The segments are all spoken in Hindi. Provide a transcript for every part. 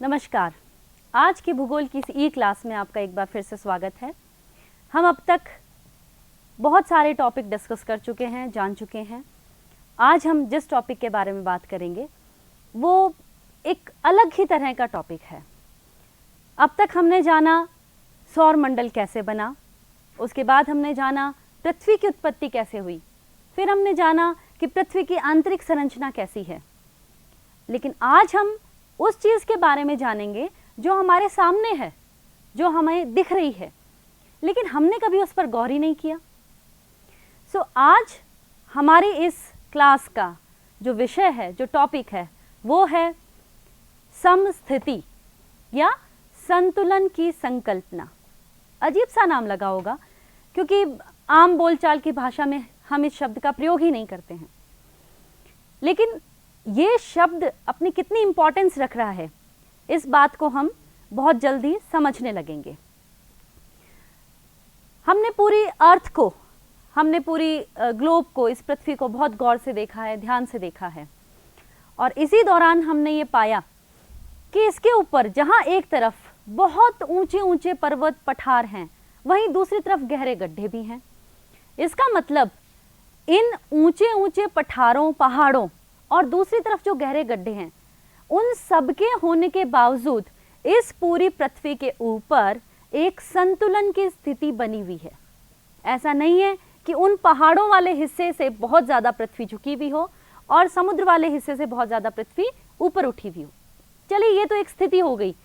नमस्कार। आज की भूगोल की ई क्लास में आपका एक बार फिर से स्वागत है। हम अब तक बहुत सारे टॉपिक डिस्कस कर चुके हैं, जान चुके हैं। आज हम जिस टॉपिक के बारे में बात करेंगे वो एक अलग ही तरह का टॉपिक है। अब तक हमने जाना सौर मंडल कैसे बना, उसके बाद हमने जाना पृथ्वी की उत्पत्ति कैसे हुई, फिर हमने जाना कि पृथ्वी की आंतरिक संरचना कैसी है। लेकिन आज हम उस चीज़ के बारे में जानेंगे जो हमारे सामने है, जो हमें दिख रही है, लेकिन हमने कभी उस पर गौर ही नहीं किया। आज हमारी इस क्लास का जो विषय है, जो टॉपिक है, वो है समस्थिति या संतुलन की संकल्पना। अजीब सा नाम लगा होगा क्योंकि आम बोलचाल की भाषा में हम इस शब्द का प्रयोग ही नहीं करते हैं, लेकिन ये शब्द अपनी कितनी इंपॉर्टेंस रख रहा है, इस बात को हम बहुत जल्दी समझने लगेंगे। हमने पूरी अर्थ को, हमने पूरी ग्लोब को, इस पृथ्वी को बहुत गौर से देखा है, ध्यान से देखा है, और इसी दौरान हमने ये पाया कि इसके ऊपर जहाँ एक तरफ बहुत ऊंचे ऊंचे पर्वत पठार हैं, वहीं दूसरी तरफ गहरे गड्ढे भी हैं। इसका मतलब इन ऊंचे ऊंचे पठारों, पहाड़ों और दूसरी तरफ जो गहरे गड्ढे हैं, उन सब के होने के बावजूद इस पूरी पृथ्वी के ऊपर एक संतुलन की स्थिति बनी हुई है। ऐसा नहीं है कि उन पहाड़ों वाले हिस्से से बहुत ज़्यादा पृथ्वी झुकी हुई हो और समुद्र वाले हिस्से से बहुत ज़्यादा पृथ्वी ऊपर उठी हुई हो। चलिए, ये तो एक स्थिति हो गई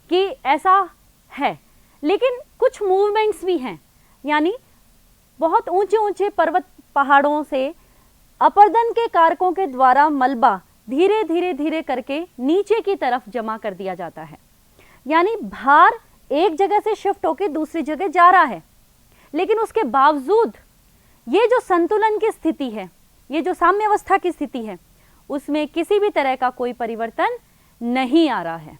कि ऐसा है, लेकिन कुछ मूवमेंट्स भी हैं, यानी बहुत ऊंचे ऊंचे पर्वत पहाड़ों से अपरदन के कारकों के द्वारा मलबा धीरे धीरे धीरे करके नीचे की तरफ जमा कर दिया जाता है। यानी भार एक जगह से शिफ्ट होकर दूसरी जगह जा रहा है, लेकिन उसके बावजूद ये जो संतुलन की स्थिति है, ये जो साम्यावस्था की स्थिति है, उसमें किसी भी तरह का कोई परिवर्तन नहीं आ रहा है।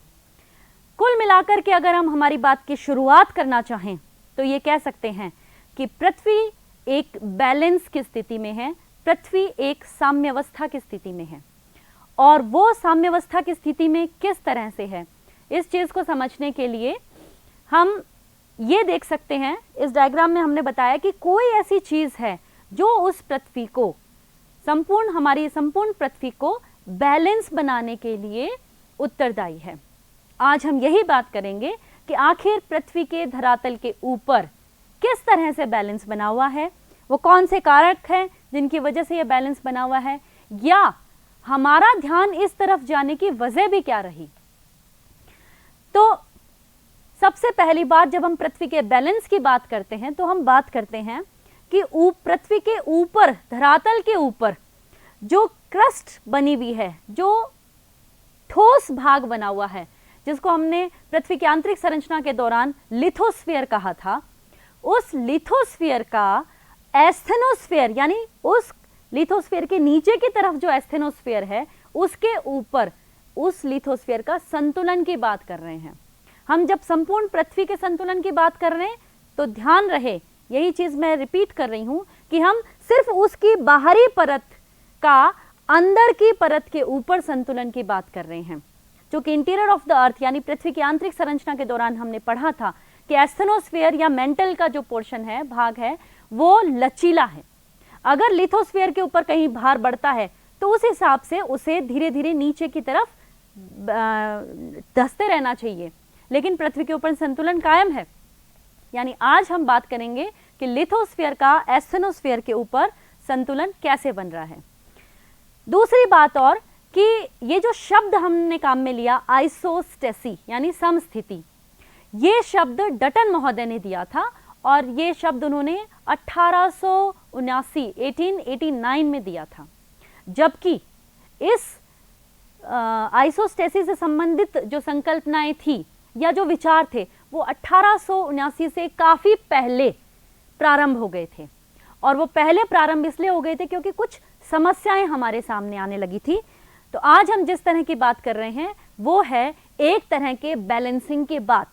कुल मिलाकर के अगर हम हमारी बात की शुरुआत करना चाहें तो ये कह सकते हैं कि पृथ्वी एक बैलेंस की स्थिति में है, पृथ्वी एक साम्यावस्था की स्थिति में है। और वो साम्यावस्था की स्थिति में किस तरह से है, इस चीज़ को समझने के लिए हम ये देख सकते हैं, इस डायग्राम में हमने बताया कि कोई ऐसी चीज़ है जो उस पृथ्वी को, हमारी संपूर्ण पृथ्वी को बैलेंस बनाने के लिए उत्तरदायी है। आज हम यही बात करेंगे कि आखिर पृथ्वी के धरातल के ऊपर किस तरह से बैलेंस बना हुआ है, वो कौन से कारक हैं जिनकी वजह से ये बैलेंस बना हुआ है, या हमारा ध्यान इस तरफ जाने की वजह भी क्या रही। तो सबसे पहली बात, जब हम पृथ्वी के बैलेंस की बात करते हैं तो हम बात करते हैं कि पृथ्वी के ऊपर, धरातल के ऊपर जो क्रस्ट बनी हुई है, जो ठोस भाग बना हुआ है, जिसको हमने पृथ्वी की आंतरिक संरचना के दौरान लिथोस्फीयर कहा था, उस लिथोस्फीयर का एस्थेनोस्फीयर, यानी उस लिथोस्फीयर के नीचे की तरफ जो एस्थेनोस्फीयर है, उसके ऊपर उस लिथोस्फीयर का संतुलन की बात कर रहे हैं। हम जब संपूर्ण पृथ्वी के संतुलन की बात कर रहे हैं तो ध्यान रहे, यही चीज मैं रिपीट कर रही हूं कि हम सिर्फ उसकी बाहरी परत का अंदर की परत के ऊपर संतुलन की बात कर रहे हैं। जो कि इंटीरियर ऑफ द अर्थ, यानी पृथ्वी की आंतरिक संरचना के दौरान हमने पढ़ा था कि एस्थेनोस्फीयर या मेंटल का जो पोर्शन है, भाग है, वो लचीला है। अगर लिथोस्फीयर के ऊपर कहीं भार बढ़ता है तो उस हिसाब से उसे धीरे धीरे नीचे की तरफ धंसते रहना चाहिए, लेकिन पृथ्वी के ऊपर संतुलन कायम है। यानी आज हम बात करेंगे कि लिथोस्फीयर का एस्थेनोस्फीयर के ऊपर संतुलन कैसे बन रहा है। दूसरी बात और कि ये जो शब्द हमने काम में लिया, आइसोस्टेसी यानी समस्थिति, ये शब्द डटन महोदय ने दिया था और ये शब्द उन्होंने 1889 में दिया था। जबकि इस आइसोस्टेसी से संबंधित जो संकल्पनाएं थी या जो विचार थे, वो 1879 से काफ़ी पहले प्रारंभ हो गए थे। और वो पहले प्रारंभ इसलिए हो गए थे क्योंकि कुछ समस्याएं हमारे सामने आने लगी थी। तो आज हम जिस तरह की बात कर रहे हैं वो है एक तरह के बैलेंसिंग की बात,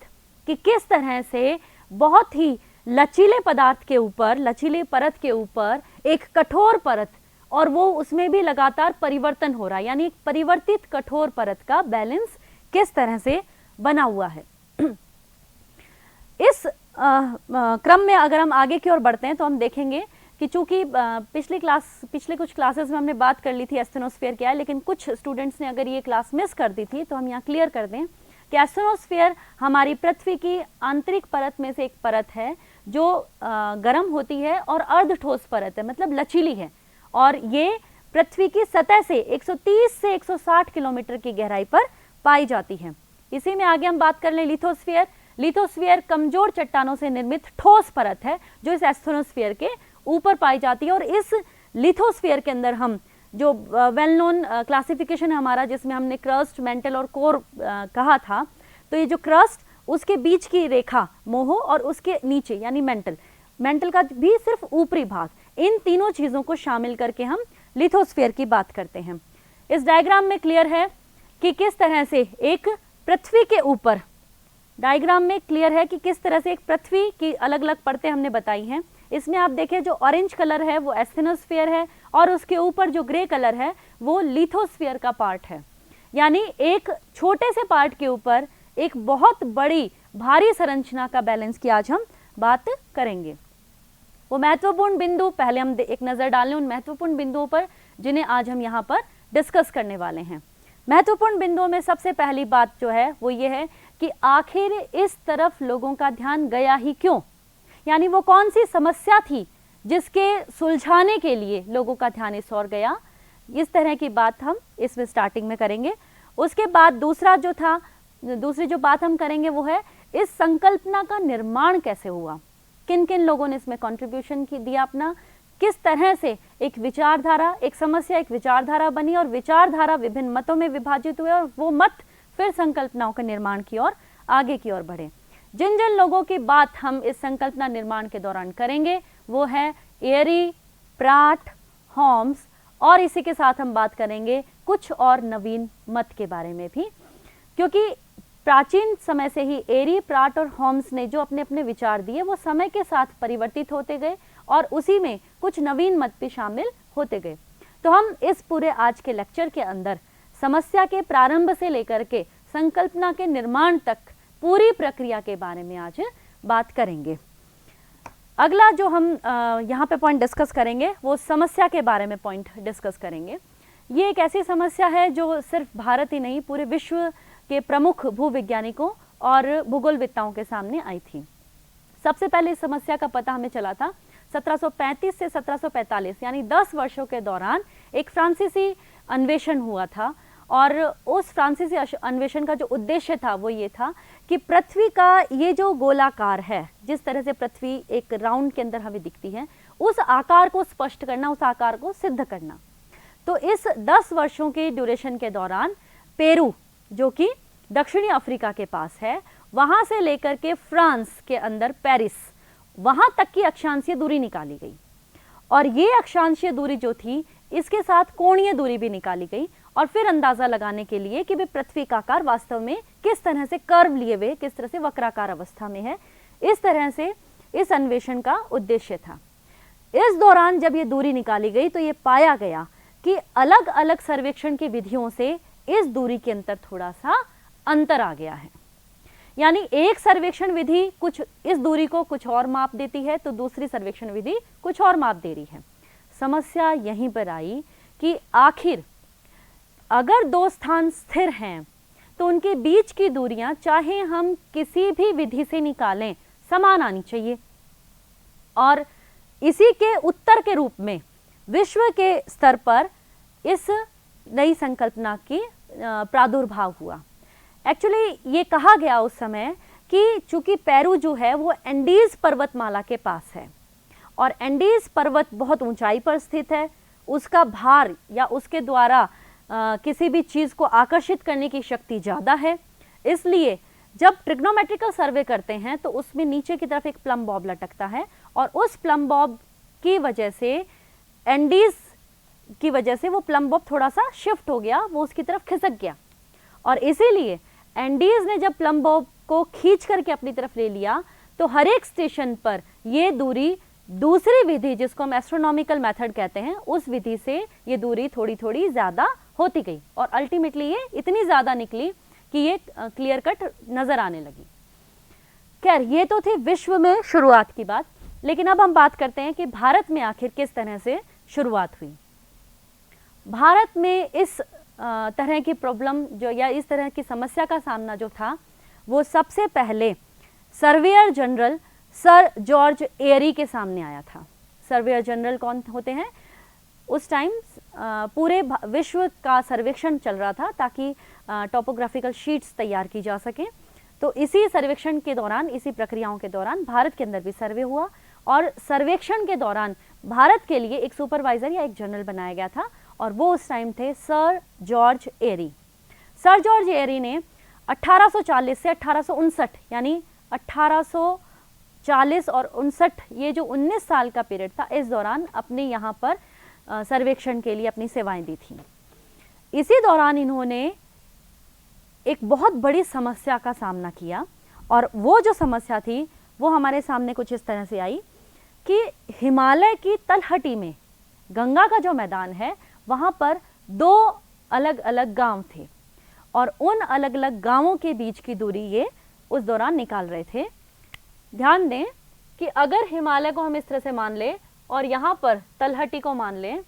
कि किस तरह से बहुत ही लचीले पदार्थ के ऊपर, लचीले परत के ऊपर एक कठोर परत, और वो उसमें भी लगातार परिवर्तन हो रहा है, यानी एक परिवर्तित कठोर परत का बैलेंस किस तरह से बना हुआ है। इस क्रम में अगर हम आगे की ओर बढ़ते हैं तो हम देखेंगे कि चूंकि पिछले कुछ क्लासेस में हमने बात कर ली थी एस्थेनोस्फीयर क्या है, लेकिन कुछ स्टूडेंट्स ने अगर ये क्लास मिस कर दी थी तो हम यहाँ क्लियर कर दें कि एस्थेनोस्फीयर हमारी पृथ्वी की आंतरिक परत में से एक परत है जो गर्म होती है और अर्ध ठोस परत है, मतलब लचीली है, और ये पृथ्वी की सतह से 130 से 160 किलोमीटर की गहराई पर पाई जाती है। इसी में आगे हम बात कर लें लिथोस्फीयर। लिथोस्फीयर कमजोर चट्टानों से निर्मित ठोस परत है जो इस एस्थेनोस्फीयर के ऊपर पाई जाती है। और इस लिथोस्फीयर के अंदर हम जो वेल नोन क्लासिफिकेशन है हमारा, जिसमें हमने क्रस्ट, मेंटल और कोर कहा था, तो ये जो क्रस्ट, उसके बीच की रेखा मोहो और उसके नीचे यानी मेंटल का भी सिर्फ ऊपरी भाग, इन तीनों चीजों को शामिल करके हम लिथोस्फीयर की बात करते हैं। इस डायग्राम में क्लियर है कि किस तरह से एक पृथ्वी के ऊपर, डायग्राम में क्लियर है कि किस तरह से एक पृथ्वी की अलग अलग परतें हमने बताई हैं। इसमें आप देखें जो ऑरेंज कलर है वो एस्थेनोस्फीयर है और उसके ऊपर जो ग्रे कलर है वो लिथोस्फीयर का पार्ट है। यानी एक छोटे से पार्ट के ऊपर एक बहुत बड़ी भारी संरचना का बैलेंस की आज हम बात करेंगे। वो महत्वपूर्ण बिंदु, पहले हम एक नजर डालें उन महत्वपूर्ण बिंदुओं पर जिन्हें आज हम यहाँ पर डिस्कस करने वाले हैं। महत्वपूर्ण बिंदुओं में सबसे पहली बात जो है वो ये है कि आखिर इस तरफ लोगों का ध्यान गया ही क्यों, यानी वो कौन सी समस्या थी जिसके सुलझाने के लिए लोगों का ध्यान इस ओर गया। इस तरह की बात हम इसमें स्टार्टिंग में करेंगे। उसके बाद दूसरी जो बात हम करेंगे वो है इस संकल्पना का निर्माण कैसे हुआ, किन किन लोगों ने इसमें कंट्रीब्यूशन दिया अपना, किस तरह से एक विचारधारा, एक समस्या एक विचारधारा बनी और विचारधारा विभिन्न मतों में विभाजित हुए और वो मत फिर संकल्पनाओं के निर्माण की ओर आगे की ओर बढ़े। जिन जिन लोगों की बात हम इस संकल्पना निर्माण के दौरान करेंगे वो है एरी, प्राट, होम्स, और इसी के साथ हम बात करेंगे कुछ और नवीन मत के बारे में भी, क्योंकि प्राचीन समय से ही एरी, प्राट और होम्स ने जो अपने अपने विचार दिए वो समय के साथ परिवर्तित होते गए और उसी में कुछ नवीन मत भी शामिल होते गए। तो हम इस पूरे आज के लेक्चर के अंदर समस्या के प्रारंभ से लेकर के संकल्पना के निर्माण तक पूरी प्रक्रिया के बारे में आज बात करेंगे। अगला जो हम यहाँ पे पॉइंट डिस्कस करेंगे वो समस्या के बारे में पॉइंट डिस्कस करेंगे। ये एक ऐसी समस्या है जो सिर्फ भारत ही नहीं पूरे विश्व के प्रमुख भूवैज्ञानिकों और भूगोलविदताओं के सामने आई थी। सबसे पहले इस समस्या का पता हमें चला था 1735 से 1745 यानी 10 वर्षों के दौरान एक फ्रांसीसी अन्वेषण हुआ था और उस फ्रांसीसी अन्वेषण का जो उद्देश्य था वो ये था कि पृथ्वी का ये जो गोलाकार है, जिस तरह से पृथ्वी एक राउंड के अंदर हमें दिखती है, उस आकार को स्पष्ट करना, उस आकार को सिद्ध करना। तो इस 10 वर्षों के ड्यूरेशन के दौरान पेरू, जो कि दक्षिणी अफ्रीका के पास है, वहां से लेकर के फ्रांस के अंदर पेरिस, वहां तक की अक्षांशीय दूरी निकाली गई और ये अक्षांशीय दूरी जो थी इसके साथ कोणीय दूरी भी निकाली गई और फिर अंदाजा लगाने के लिए कि वे पृथ्वी का आकार वास्तव में किस तरह से कर्व लिए हुए, किस तरह से वक्राकार अवस्था में है, इस तरह से इस अन्वेषण का उद्देश्य था। इस दौरान जब ये दूरी निकाली गई तो ये पाया गया कि अलग अलग सर्वेक्षण की विधियों से इस दूरी के अंतर थोड़ा सा अंतर आ गया है। यानी एक सर्वेक्षण विधि कुछ इस दूरी को कुछ और माप देती है तो दूसरी सर्वेक्षण विधि कुछ और माप दे रही है। समस्या यहीं पर आई कि आखिर अगर दो स्थान स्थिर हैं तो उनके बीच की दूरियां चाहे हम किसी भी विधि से निकालें समान आनी चाहिए। और इसी के उत्तर के रूप में विश्व के स्तर पर इस नई संकल्पना की प्रादुर्भाव हुआ। एक्चुअली ये कहा गया उस समय कि चूंकि पेरू जो है वो एंडीज पर्वतमाला के पास है और एंडीज पर्वत बहुत ऊंचाई पर स्थित है, उसका भार या उसके द्वारा किसी भी चीज़ को आकर्षित करने की शक्ति ज़्यादा है, इसलिए जब ट्रिग्नोमेट्रिकल सर्वे करते हैं तो उसमें नीचे की तरफ एक प्लम बॉब लटकता है और उस प्लम बॉब की वजह से एंडीज की वजह से वो प्लम बॉब थोड़ा सा शिफ्ट हो गया, वो उसकी तरफ खिसक गया और इसीलिए एंडीज ने जब प्लम बॉब को खींच करके अपनी तरफ ले लिया तो हर एक स्टेशन पर ये दूरी दूसरी विधि जिसको हम एस्ट्रोनॉमिकल मेथड कहते हैं उस विधि से ये दूरी थोड़ी थोड़ी ज़्यादा होती गई और अल्टीमेटली ये इतनी ज़्यादा निकली कि ये क्लियर कट नजर आने लगी। खैर, ये तो थी विश्व में शुरुआत की बात, लेकिन अब हम बात करते हैं कि भारत में आखिर किस तरह से शुरुआत हुई। भारत में इस तरह की प्रॉब्लम जो या इस तरह की समस्या का सामना जो था, वो सबसे पहले सर्वेयर जनरल सर जॉर्ज एरी के सामने आया था। सर्वेयर जनरल कौन होते हैं? उस टाइम पूरे विश्व का सर्वेक्षण चल रहा था ताकि टॉपोग्राफिकल शीट्स तैयार की जा सके। तो इसी सर्वेक्षण के दौरान, इसी प्रक्रियाओं के दौरान भारत के अंदर भी सर्वे हुआ और सर्वेक्षण के दौरान भारत के लिए एक सुपरवाइजर या एक जनरल बनाया गया था और वो उस टाइम थे सर जॉर्ज एरी। सर जॉर्ज एरी ने 1840 से 1859 यानी 1840 और 59, ये जो 19 साल का पीरियड था, इस दौरान अपने यहाँ पर सर्वेक्षण के लिए अपनी सेवाएं दी थी। इसी दौरान इन्होंने एक बहुत बड़ी समस्या का सामना किया और वो जो समस्या थी वो हमारे सामने कुछ इस तरह से आई कि हिमालय की तलहटी में गंगा का जो मैदान है वहाँ पर दो अलग अलग गांव थे और उन अलग अलग गांवों के बीच की दूरी ये उस दौरान निकाल रहे थे। ध्यान दें कि अगर हिमालय को हम इस तरह से मान ले और यहाँ पर तलहटी को मान लें,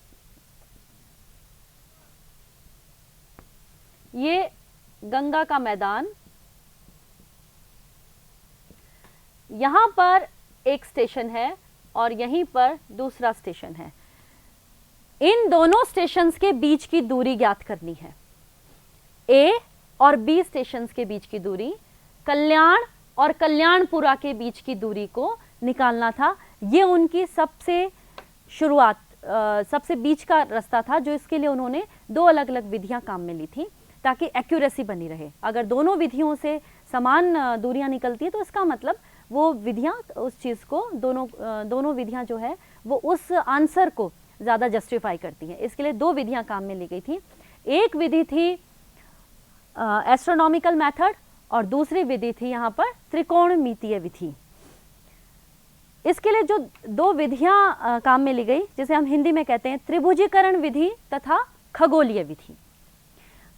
ये गंगा का मैदान, यहाँ पर एक स्टेशन है और यहीं पर दूसरा स्टेशन है। इन दोनों स्टेशंस के बीच की दूरी ज्ञात करनी है। ए और बी स्टेशंस के बीच की दूरी, कल्याण और कल्याणपुरा के बीच की दूरी को निकालना था। ये उनकी सबसे शुरुआत, सबसे बीच का रास्ता था, जो इसके लिए उन्होंने दो अलग अलग विधियां काम में ली थी ताकि एक्यूरेसी बनी रहे। अगर दोनों विधियों से समान दूरियां निकलती है तो इसका मतलब वो विधियां उस चीज़ को, दोनों विधियां जो है वो उस आंसर को ज़्यादा जस्टिफाई करती हैं। इसके लिए दो विधियां काम में ली गई थी। एक विधि थी एस्ट्रोनॉमिकल मेथड और दूसरी विधि थी यहाँ पर त्रिकोणमितीय विधि। इसके लिए जो दो विधियां काम में ली गई, जिसे हम हिंदी में कहते हैं त्रिभुजीकरण विधि तथा खगोलीय विधि।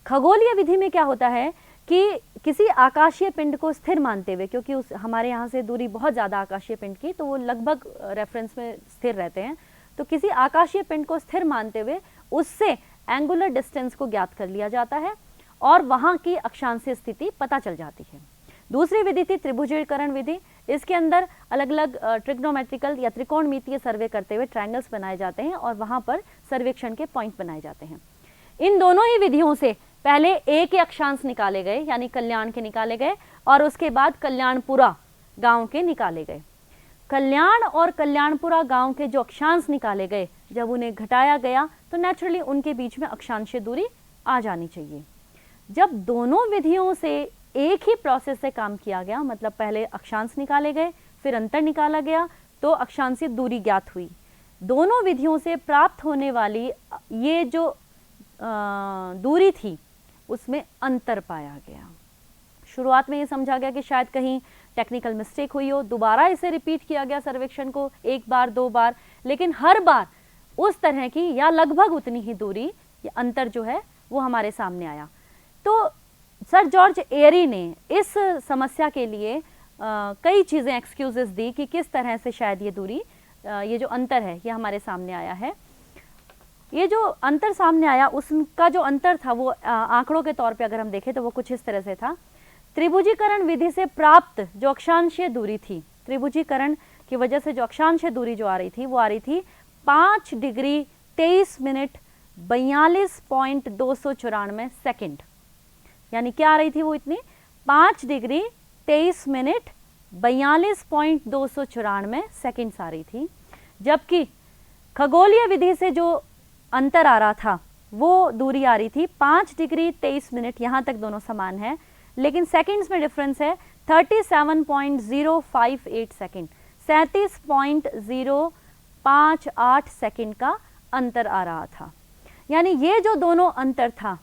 खगोलीय विधि में क्या होता है कि किसी आकाशीय पिंड को स्थिर मानते हुए, क्योंकि उस हमारे यहाँ से दूरी बहुत ज़्यादा आकाशीय पिंड की, तो वो लगभग रेफरेंस में स्थिर रहते हैं, तो किसी आकाशीय पिंड को स्थिर मानते हुए उससे एंगुलर डिस्टेंस को ज्ञात कर लिया जाता है और वहाँ की अक्षांशीय स्थिति पता चल जाती है। दूसरी विधि थी त्रिभुजीकरण विधि। इसके अंदर अलग अलग ट्रिग्नोमेट्रिकल या त्रिकोणमितीय सर्वे करते हुए ट्रायंगल्स बनाए जाते हैं और वहाँ पर सर्वेक्षण के पॉइंट बनाए जाते हैं। इन दोनों ही विधियों से पहले ए के अक्षांश निकाले गए, यानी कल्याण के निकाले गए, और उसके बाद कल्याणपुरा गांव के निकाले गए। कल्याण और कल्याणपुरा गांव के जो अक्षांश निकाले गए, जब उन्हें घटाया गया तो नेचुरली उनके बीच में अक्षांशीय दूरी आ जानी चाहिए। जब दोनों विधियों से एक ही प्रोसेस से काम किया गया, मतलब पहले अक्षांश निकाले गए फिर अंतर निकाला गया, तो अक्षांशीय दूरी ज्ञात हुई। दोनों विधियों से प्राप्त होने वाली ये जो दूरी थी उसमें अंतर पाया गया। शुरुआत में ये समझा गया कि शायद कहीं टेक्निकल मिस्टेक हुई हो, दोबारा इसे रिपीट किया गया सर्वेक्षण को, एक बार दो बार, लेकिन हर बार उस तरह की या लगभग उतनी ही दूरी या अंतर जो है वो हमारे सामने आया। तो सर जॉर्ज एरी ने इस समस्या के लिए कई चीज़ें एक्सक्यूजेस दी कि किस तरह से शायद ये दूरी, ये जो अंतर है ये हमारे सामने आया है। ये जो अंतर सामने आया, उसका जो अंतर था वो आंकड़ों के तौर पे अगर हम देखें तो वो कुछ इस तरह से था। त्रिभुजीकरण विधि से प्राप्त जो अक्षांशीय दूरी थी, त्रिभुजीकरण की वजह से जो अक्षांशीय दूरी जो आ रही थी वो आ रही थी 5 डिग्री 23 मिनट 42.294 सेकेंड। यानी क्या आ रही थी वो इतनी, 5 डिग्री 23 मिनट 42.294 सेकेंड्स आ रही थी। जबकि खगोलीय विधि से जो अंतर आ रहा था वो दूरी आ रही थी 5 डिग्री 23 मिनट, यहाँ तक दोनों समान है, लेकिन सेकंड्स में डिफरेंस है 37.058 सेकेंड, 37.058 सेकेंड का अंतर आ रहा था। यानी ये जो दोनों अंतर था,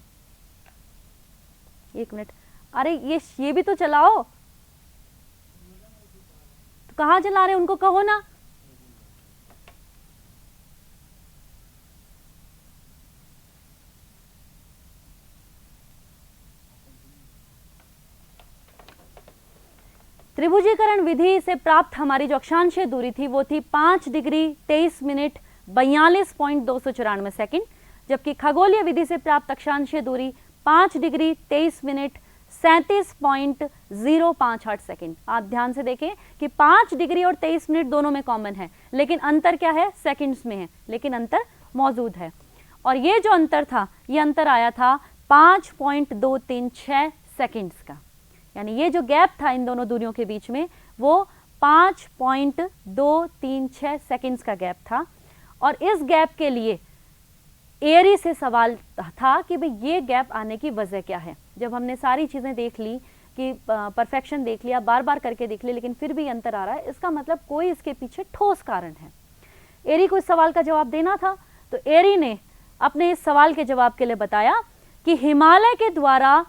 एक मिनट, अरे ये भी तो चलाओ, तो कहाँ चला रहे उनको कहो ना। त्रिभुजीकरण विधि से प्राप्त हमारी जो अक्षांशीय दूरी थी वो थी 5 डिग्री 23 मिनट 42.294 सेकंड, जबकि खगोलीय विधि से प्राप्त अक्षांशीय दूरी 5 डिग्री 23 मिनट 37.058 सेकंड। आप ध्यान से देखें कि 5 डिग्री और 23 मिनट दोनों में कॉमन है, लेकिन अंतर क्या है, सेकंड्स में है, लेकिन अंतर मौजूद है। और ये जो अंतर था, ये अंतर आया था 5.236 सेकंड्स का, यानी ये जो गैप था इन दोनों दूरियों के बीच में वो 5.236 सेकंड्स का गैप था। और इस गैप के लिए एरी से सवाल था कि भाई ये गैप आने की वजह क्या है। जब हमने सारी चीज़ें देख ली कि परफेक्शन देख लिया, बार बार करके देख लिया, लेकिन फिर भी अंतर आ रहा है, इसका मतलब कोई इसके पीछे ठोस कारण है। एरी को इस सवाल का जवाब देना था, तो एरी ने अपने इस सवाल के जवाब के लिए बताया कि हिमालय के द्वारा,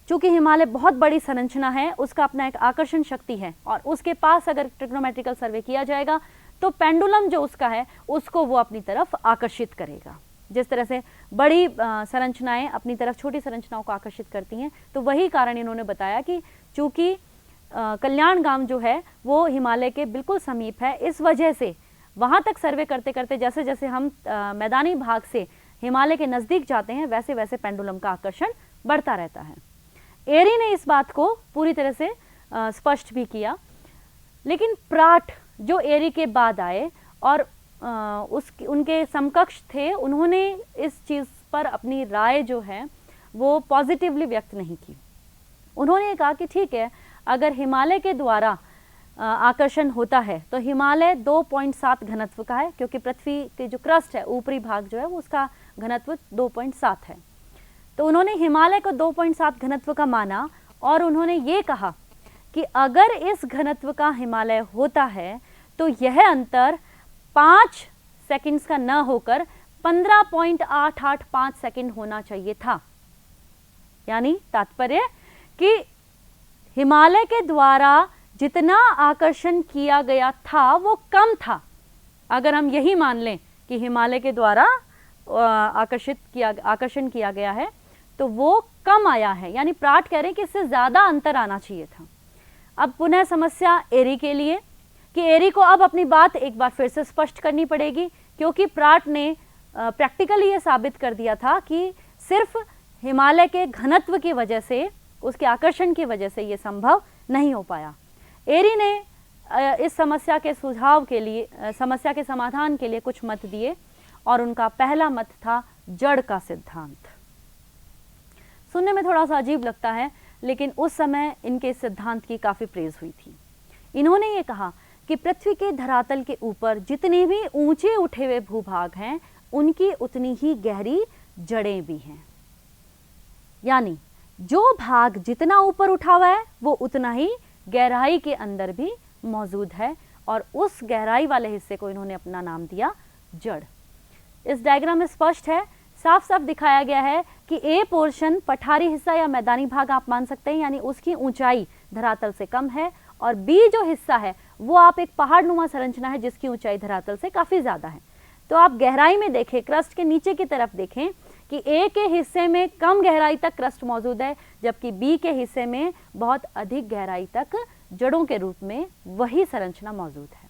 चूंकि हिमालय बहुत बड़ी संरचना है, उसका अपना एक आकर्षण शक्ति है, और उसके पास अगर ट्रिग्नोमेट्रिकल सर्वे किया जाएगा तो पेंडुलम जो उसका है उसको वो अपनी तरफ आकर्षित करेगा। जिस तरह से बड़ी संरचनाएं अपनी तरफ छोटी संरचनाओं को आकर्षित करती हैं, तो वही कारण इन्होंने बताया कि चूंकि कल्याणगाम जो है वो हिमालय के बिल्कुल समीप है, इस वजह से वहाँ तक सर्वे करते करते जैसे जैसे हम मैदानी भाग से हिमालय के नज़दीक जाते हैं वैसे वैसे पेंडुलम का आकर्षण बढ़ता रहता है। एरी ने इस बात को पूरी तरह से स्पष्ट भी किया, लेकिन प्राट जो एरी के बाद आए और उनके समकक्ष थे, उन्होंने इस चीज़ पर अपनी राय जो है वो पॉजिटिवली व्यक्त नहीं की। उन्होंने कहा कि ठीक है, अगर हिमालय के द्वारा आकर्षण होता है तो हिमालय 2.7 घनत्व का है, क्योंकि पृथ्वी के जो क्रस्ट है, ऊपरी भाग जो है वो उसका घनत्व 2.7 है। तो उन्होंने हिमालय को 2.7 घनत्व का माना, और उन्होंने ये कहा कि अगर इस घनत्व का हिमालय होता है तो यह अंतर 5 सेकंड्स का न होकर 15.885 सेकंड होना चाहिए था। यानी तात्पर्य कि हिमालय के द्वारा जितना आकर्षण किया गया था वो कम था। अगर हम यही मान लें कि हिमालय के द्वारा आकर्षण किया गया है तो वो कम आया है, यानी प्राट कह रहे हैं कि इससे ज़्यादा अंतर आना चाहिए था। अब पुनः समस्या एरी के लिए कि एरी को अब अपनी बात एक बार फिर से स्पष्ट करनी पड़ेगी, क्योंकि प्राट ने प्रैक्टिकली ये साबित कर दिया था कि सिर्फ हिमालय के घनत्व की वजह से, उसके आकर्षण की वजह से ये संभव नहीं हो पाया। एरी ने इस समस्या के सुझाव के लिए, समस्या के समाधान के लिए कुछ मत दिए, और उनका पहला मत था जड़ का सिद्धांत। सुनने में थोड़ा सा अजीब लगता है, लेकिन उस समय इनके सिद्धांत की काफ़ी प्रेज हुई थी। इन्होंने ये कहा कि पृथ्वी के धरातल के ऊपर जितने भी ऊंचे उठे हुए भूभाग हैं उनकी उतनी ही गहरी जड़ें भी हैं। यानी जो भाग जितना ऊपर उठा हुआ है वो उतना ही गहराई के अंदर भी मौजूद है, और उस गहराई वाले हिस्से को इन्होंने अपना नाम दिया जड़। इस डायग्राम में स्पष्ट है, साफ साफ दिखाया गया है कि ए पोर्शन पठारी हिस्सा या मैदानी भाग आप मान सकते हैं, यानी उसकी ऊंचाई धरातल से कम है, और बी जो हिस्सा है वो आप एक पहाड़नुमा संरचना है जिसकी ऊंचाई धरातल से काफ़ी ज़्यादा है। तो आप गहराई में देखें, क्रस्ट के नीचे की तरफ देखें कि ए के हिस्से में कम गहराई तक क्रस्ट मौजूद है, जबकि बी के हिस्से में बहुत अधिक गहराई तक जड़ों के रूप में वही संरचना मौजूद है।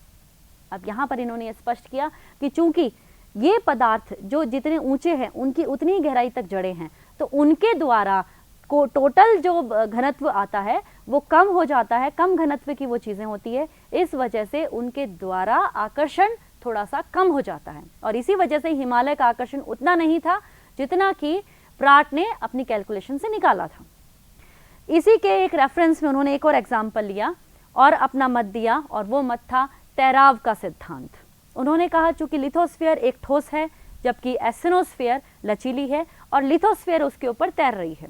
अब यहाँ पर इन्होंने स्पष्ट किया कि चूंकि ये पदार्थ जो जितने ऊंचे हैं उनकी उतनी ही गहराई तक जड़ें हैं, तो उनके द्वारा को टोटल जो घनत्व आता है वो कम हो जाता है, कम घनत्व की वो चीज़ें होती है, इस वजह से उनके द्वारा आकर्षण थोड़ा सा कम हो जाता है। और इसी वजह से हिमालय का आकर्षण उतना नहीं था जितना कि प्राट ने अपनी कैलकुलेशन से निकाला था। इसी के एक रेफरेंस में उन्होंने एक और एग्जाम्पल लिया और अपना मत दिया, और वो मत था तैराव का सिद्धांत। उन्होंने कहा चूंकि लिथोस्फीयर एक ठोस है जबकि एस्थेनोस्फीयर लचीली है, और लिथोस्फीयर उसके ऊपर तैर रही है।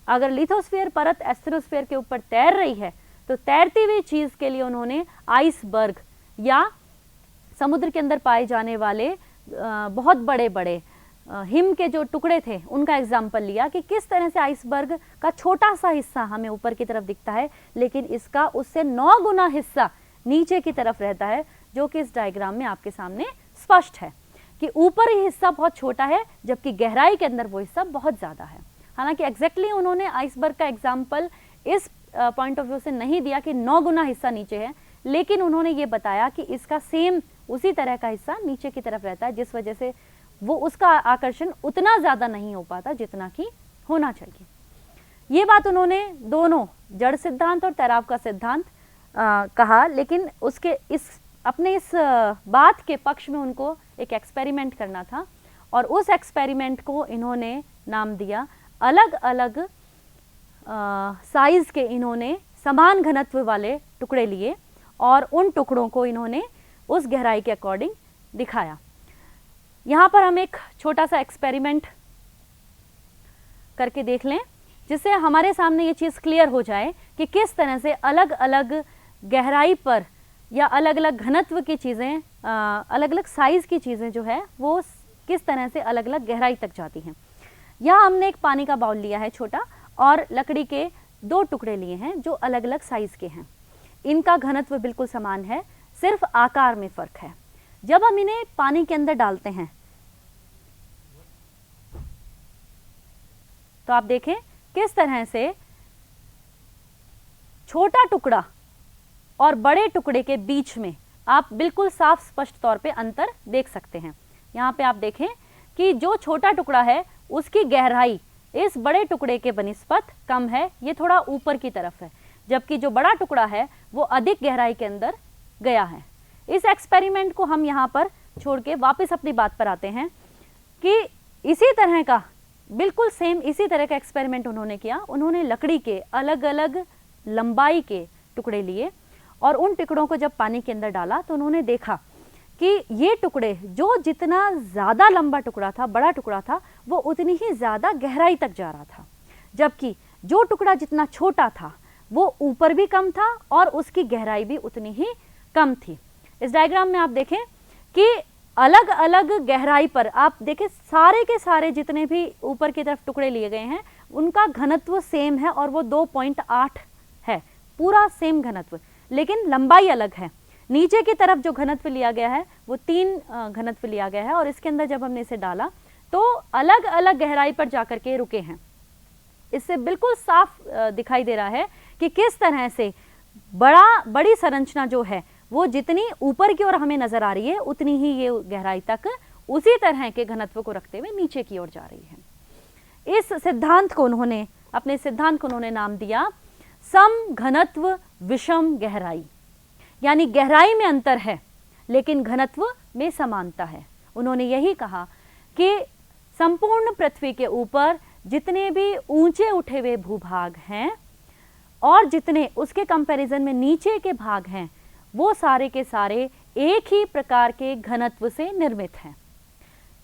अगर लिथोस्फीयर परत एस्थेनोस्फीयर के ऊपर तैर रही है तो तैरती हुई चीज़ के लिए उन्होंने आइसबर्ग या समुद्र के अंदर पाए जाने वाले बहुत बड़े बड़े हिम के जो टुकड़े थे उनका एग्जाम्पल लिया कि किस तरह से आइसबर्ग का छोटा सा हिस्सा हमें ऊपर की तरफ दिखता है, लेकिन इसका उससे 9 गुना हिस्सा नीचे की तरफ रहता है, जो कि इस डायग्राम में आपके सामने स्पष्ट है कि ऊपर ही हिस्सा बहुत छोटा है जबकि गहराई के अंदर वो हिस्सा बहुत ज़्यादा है। हालांकि एग्जैक्टली उन्होंने आइसबर्ग का एग्जाम्पल इस पॉइंट ऑफ व्यू से नहीं दिया कि 9 गुना हिस्सा नीचे है, लेकिन उन्होंने ये बताया कि इसका सेम उसी तरह का हिस्सा नीचे की तरफ रहता है, जिस वजह से वो उसका आकर्षण उतना ज़्यादा नहीं हो पाता जितना कि होना चाहिए। ये बात उन्होंने दोनों जड़ सिद्धांत और तैराव का सिद्धांत कहा, लेकिन उसके अपने इस बात के पक्ष में उनको एक एक्सपेरिमेंट करना था, और उस एक्सपेरिमेंट को इन्होंने नाम दिया, अलग अलग साइज के इन्होंने समान घनत्व वाले टुकड़े लिए और उन टुकड़ों को इन्होंने उस गहराई के अकॉर्डिंग दिखाया। यहाँ पर हम एक छोटा सा एक्सपेरिमेंट करके देख लें, जिससे हमारे सामने ये चीज़ क्लियर हो जाए कि किस तरह से अलग अलग गहराई पर या अलग अलग घनत्व की चीज़ें, अलग अलग साइज़ की चीज़ें जो है वो किस तरह से अलग अलग गहराई तक जाती हैं। यहाँ हमने एक पानी का बाउल लिया है छोटा, और लकड़ी के 2 टुकड़े लिए हैं जो अलग अलग साइज़ के हैं। इनका घनत्व बिल्कुल समान है, सिर्फ आकार में फ़र्क है। जब हम इन्हें पानी के अंदर डालते हैं तो आप देखें किस तरह से छोटा टुकड़ा और बड़े टुकड़े के बीच में आप बिल्कुल साफ स्पष्ट तौर पे अंतर देख सकते हैं। यहाँ पे आप देखें कि जो छोटा टुकड़ा है उसकी गहराई इस बड़े टुकड़े के बनिस्पत कम है, ये थोड़ा ऊपर की तरफ है, जबकि जो बड़ा टुकड़ा है वो अधिक गहराई के अंदर गया है। इस एक्सपेरिमेंट को हम यहाँ पर छोड़ के वापस अपनी बात पर आते हैं कि इसी तरह का बिल्कुल सेम इसी तरह का एक्सपेरिमेंट उन्होंने किया। उन्होंने लकड़ी के अलग अलग लंबाई के टुकड़े लिए और उन टुकड़ों को जब पानी के अंदर डाला तो उन्होंने देखा कि ये टुकड़े, जो जितना ज़्यादा लंबा टुकड़ा था, बड़ा टुकड़ा था, वो उतनी ही ज़्यादा गहराई तक जा रहा था, जबकि जो टुकड़ा जितना छोटा था वो ऊपर भी कम था और उसकी गहराई भी उतनी ही कम थी। इस डायग्राम में आप देखें कि अलग अलग गहराई पर आप देखें सारे के सारे जितने भी ऊपर की तरफ टुकड़े लिए गए हैं उनका घनत्व सेम है और वो 2.8 है, पूरा सेम घनत्व, लेकिन लंबाई अलग है। नीचे की तरफ जो घनत्व लिया गया है वो 3 घनत्व लिया गया है और इसके अंदर जब हमने इसे डाला तो अलग अलग गहराई पर जाकर के रुके हैं। इससे बिल्कुल साफ दिखाई दे रहा है कि किस तरह से बड़ी संरचना जो है वो जितनी ऊपर की ओर हमें नजर आ रही है उतनी ही ये गहराई तक उसी तरह के घनत्व को रखते हुए नीचे की ओर जा रही है। इस सिद्धांत को उन्होंने, अपने सिद्धांत को उन्होंने नाम दिया सम घनत्व विषम गहराई, यानी गहराई में अंतर है लेकिन घनत्व में समानता है। उन्होंने यही कहा कि संपूर्ण पृथ्वी के ऊपर जितने भी ऊंचे उठे हुए भूभाग हैं और जितने उसके कंपैरिजन में नीचे के भाग हैं वो सारे के सारे एक ही प्रकार के घनत्व से निर्मित हैं।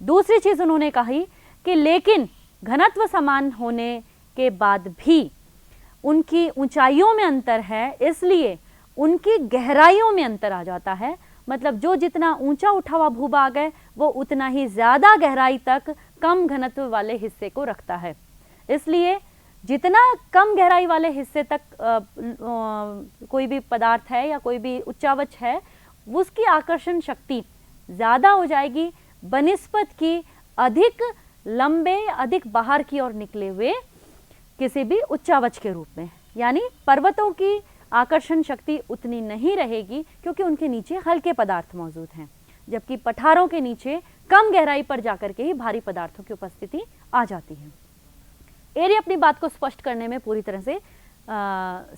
दूसरी चीज उन्होंने कही कि लेकिन घनत्व समान होने के बाद भी उनकी ऊंचाइयों में अंतर है, इसलिए उनकी गहराइयों में अंतर आ जाता है। मतलब जो जितना ऊंचा उठा हुआ भूभाग है वो उतना ही ज्यादा गहराई तक कम घनत्व वाले हिस्से को रखता है। इसलिए जितना कम गहराई वाले हिस्से तक कोई भी पदार्थ है या कोई भी उच्चावच है उसकी आकर्षण शक्ति ज़्यादा हो जाएगी बनिस्पत की अधिक लंबे, अधिक बाहर की ओर निकले हुए किसी भी उच्चावच के रूप में। यानी पर्वतों की आकर्षण शक्ति उतनी नहीं रहेगी क्योंकि उनके नीचे हल्के पदार्थ मौजूद हैं, जबकि पठारों के नीचे कम गहराई पर जाकर के ही भारी पदार्थों की उपस्थिति आ जाती है। एरी अपनी बात को स्पष्ट करने में पूरी तरह से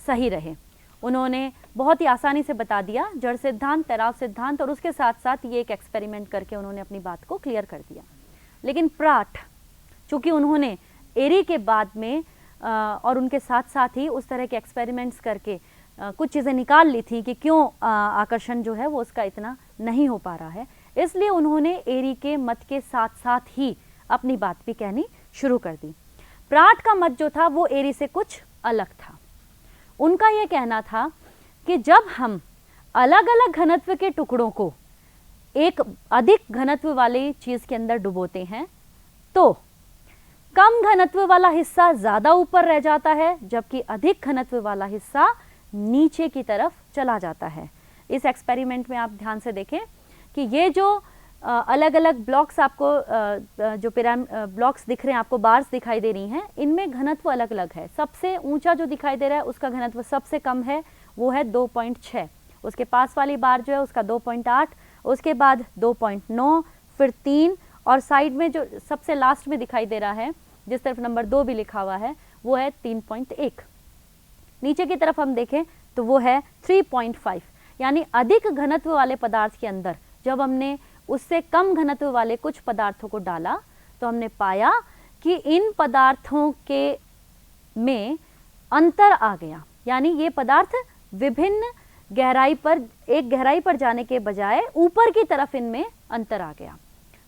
सही रहे। उन्होंने बहुत ही आसानी से बता दिया जड़ सिद्धांत, तैराव सिद्धांत, और उसके साथ साथ ये एक एक्सपेरिमेंट करके उन्होंने अपनी बात को क्लियर कर दिया। लेकिन प्राट, चूँकि उन्होंने एरी के बाद में और उनके साथ साथ ही उस तरह के एक्सपेरिमेंट्स करके कुछ चीज़ें निकाल ली थी कि क्यों आकर्षण जो है वो उसका इतना नहीं हो पा रहा है, इसलिए उन्होंने एरी के मत के साथ साथ ही अपनी बात भी कहनी शुरू कर दी। प्राट का मत जो था वो एरी से कुछ अलग था। उनका ये कहना था कि जब हम अलग अलग घनत्व के टुकड़ों को एक अधिक घनत्व वाली चीज़ के अंदर डुबोते हैं तो कम घनत्व वाला हिस्सा ज़्यादा ऊपर रह जाता है, जबकि अधिक घनत्व वाला हिस्सा नीचे की तरफ चला जाता है। इस एक्सपेरिमेंट में आप ध्यान से देखें कि ये जो अलग अलग ब्लॉक्स आपको जो ब्लॉक्स दिख रहे हैं, आपको बार्स दिखाई दे रही हैं, इनमें घनत्व अलग अलग है। सबसे ऊंचा जो दिखाई दे रहा है उसका घनत्व सबसे कम है, वो है 2.6। उसके पास वाली बार जो है उसका 2.8, उसके बाद 2.9, फिर 3, और साइड में जो सबसे लास्ट में दिखाई दे रहा है, जिस तरफ नंबर 2 भी लिखा हुआ है, वो है 3.1। नीचे की तरफ हम देखें तो वो है 3.5। यानी अधिक घनत्व वाले पदार्थ के अंदर जब हमने उससे कम घनत्व वाले कुछ पदार्थों को डाला तो हमने पाया कि इन पदार्थों के में अंतर आ गया। यानी ये पदार्थ विभिन्न गहराई पर, एक गहराई पर जाने के बजाय ऊपर की तरफ इनमें अंतर आ गया।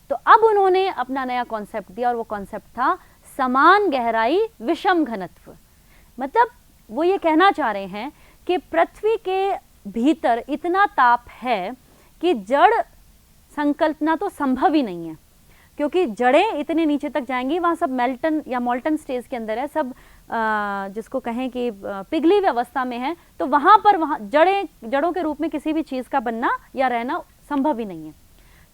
तो अब उन्होंने अपना नया कॉन्सेप्ट दिया, और वो कॉन्सेप्ट था समान गहराई विषम घनत्व। मतलब वो ये कहना चाह रहे हैं कि पृथ्वी के भीतर इतना ताप है कि जड़ संकल्पना तो संभव ही नहीं है, क्योंकि जड़ें इतने नीचे तक जाएंगी, वहाँ सब मेल्टन या मोल्टन स्टेज के अंदर है, सब जिसको कहें कि पिघली हुई अवस्था में है, तो वहाँ जड़ों के रूप में किसी भी चीज़ का बनना या रहना संभव ही नहीं है।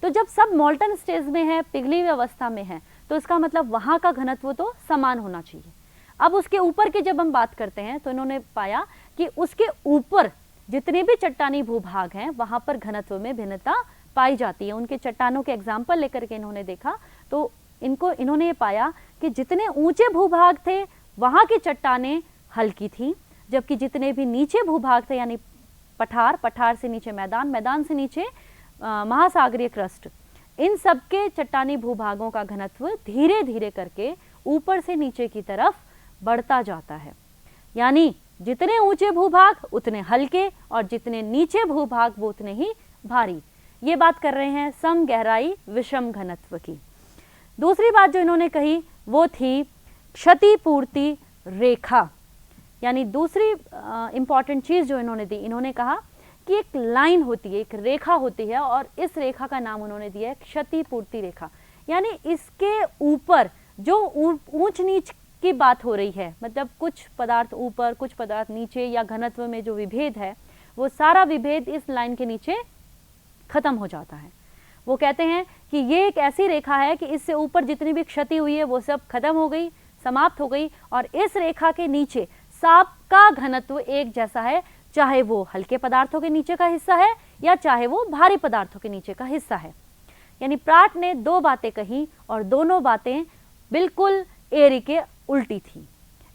तो जब सब मोल्टन स्टेज में है, पिघली हुई अवस्था में है, तो इसका मतलब वहाँ का घनत्व तो समान होना चाहिए। अब उसके ऊपर की जब हम बात करते हैं तो इन्होंने पाया कि उसके ऊपर जितने भी चट्टानी भूभाग हैं वहाँ पर घनत्व में भिन्नता पाई जाती है। उनके चट्टानों के एग्जाम्पल लेकर के इन्होंने देखा तो इन्होंने ये पाया कि जितने ऊंचे भूभाग थे वहाँ की चट्टानें हल्की थी, जबकि जितने भी नीचे भूभाग थे, यानी पठार से नीचे मैदान से नीचे महासागरीय क्रस्ट, इन सबके चट्टानी भूभागों का घनत्व धीरे धीरे करके ऊपर से नीचे की तरफ बढ़ता जाता है। यानी जितने ऊंचे भूभाग उतने हल्के, और जितने नीचे भूभाग वो उतने ही भारी। ये बात कर रहे हैं सम गहराई विषम घनत्व की। दूसरी बात जो इन्होंने कही वो थी क्षतिपूर्ति रेखा। यानी दूसरी इंपॉर्टेंट चीज जो इन्होंने दी, इन्होंने कहा कि एक लाइन होती है, एक रेखा होती है, और इस रेखा का नाम उन्होंने दिया है क्षतिपूर्ति रेखा। यानी इसके ऊपर जो ऊंच नीच की बात हो रही है, मतलब कुछ पदार्थ ऊपर कुछ पदार्थ नीचे, या घनत्व में जो विभेद है, वो सारा विभेद इस लाइन के नीचे खत्म हो जाता है। वो कहते हैं कि ये एक ऐसी रेखा है कि इससे ऊपर जितनी भी क्षति हुई है वो सब खत्म हो गई, समाप्त हो गई, और इस रेखा के नीचे सबका घनत्व एक जैसा है, चाहे वो हल्के पदार्थों के नीचे का हिस्सा है या चाहे वो भारी पदार्थों के नीचे का हिस्सा है। यानी प्राट ने दो बातें कही, और दोनों बातें बिल्कुल एरी के उल्टी थी।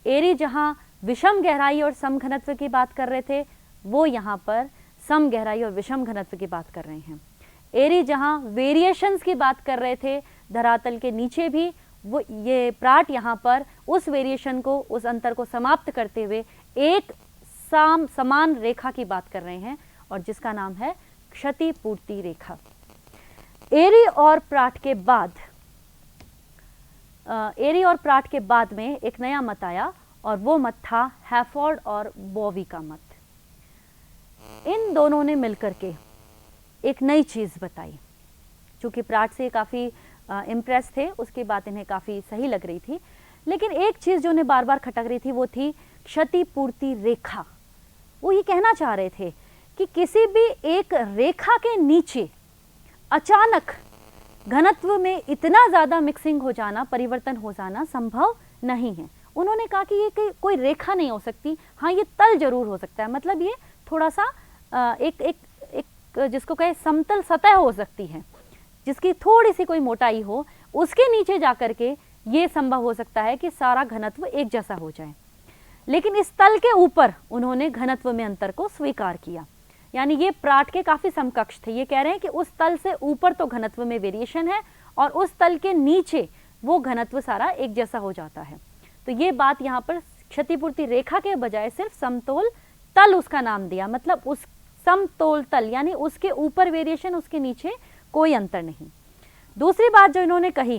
एरी जहां विषम गहराई और सम घनत्व की बात कर रहे थे, वो यहाँ पर सम गहराई और विषम घनत्व की बात कर रहे हैं। एरी जहां वेरिएशंस की बात कर रहे थे धरातल के नीचे भी, वो ये प्राट यहाँ पर उस वेरिएशन को, उस अंतर को समाप्त करते हुए एक समान रेखा की बात कर रहे हैं, और जिसका नाम है क्षतिपूर्ति रेखा। एरी और प्राट के बाद में एक नया मत आया, और वो मत था हैफोर्ड और बॉवी का मत। इन दोनों ने मिलकर के एक नई चीज़ बताई। चूँकि प्राट से काफ़ी इम्प्रेस थे, उसकी बात इन्हें काफ़ी सही लग रही थी, लेकिन एक चीज़ जो उन्हें बार बार खटक रही थी वो थी क्षतिपूर्ति रेखा। वो ये कहना चाह रहे थे कि किसी भी एक रेखा के नीचे अचानक घनत्व में इतना ज़्यादा मिक्सिंग हो जाना, परिवर्तन हो जाना संभव नहीं है। उन्होंने कहा कि ये कोई रेखा नहीं हो सकती, हाँ ये तल जरूर हो सकता है। मतलब ये थोड़ा सा एक जिसको कहे समतल सतह हो सकती है, जिसकी थोड़ी सी कोई मोटाई हो, उसके नीचे जाकर के ये संभव हो सकता है कि सारा घनत्व एक जैसा हो जाए। लेकिन इस तल के ऊपर उन्होंने घनत्व में अंतर को स्वीकार किया। यानी ये प्राट के काफ़ी समकक्ष थे। ये कह रहे हैं कि उस तल से ऊपर तो घनत्व में वेरिएशन है, और उस तल के नीचे वो घनत्व सारा एक जैसा हो जाता है। तो ये बात यहाँ पर क्षतिपूर्ति रेखा के बजाय सिर्फ समतोल तल उसका नाम दिया। मतलब उस समतोल तल, यानी उसके ऊपर वेरिएशन, उसके नीचे कोई अंतर नहीं। दूसरी बात जो इन्होंने कही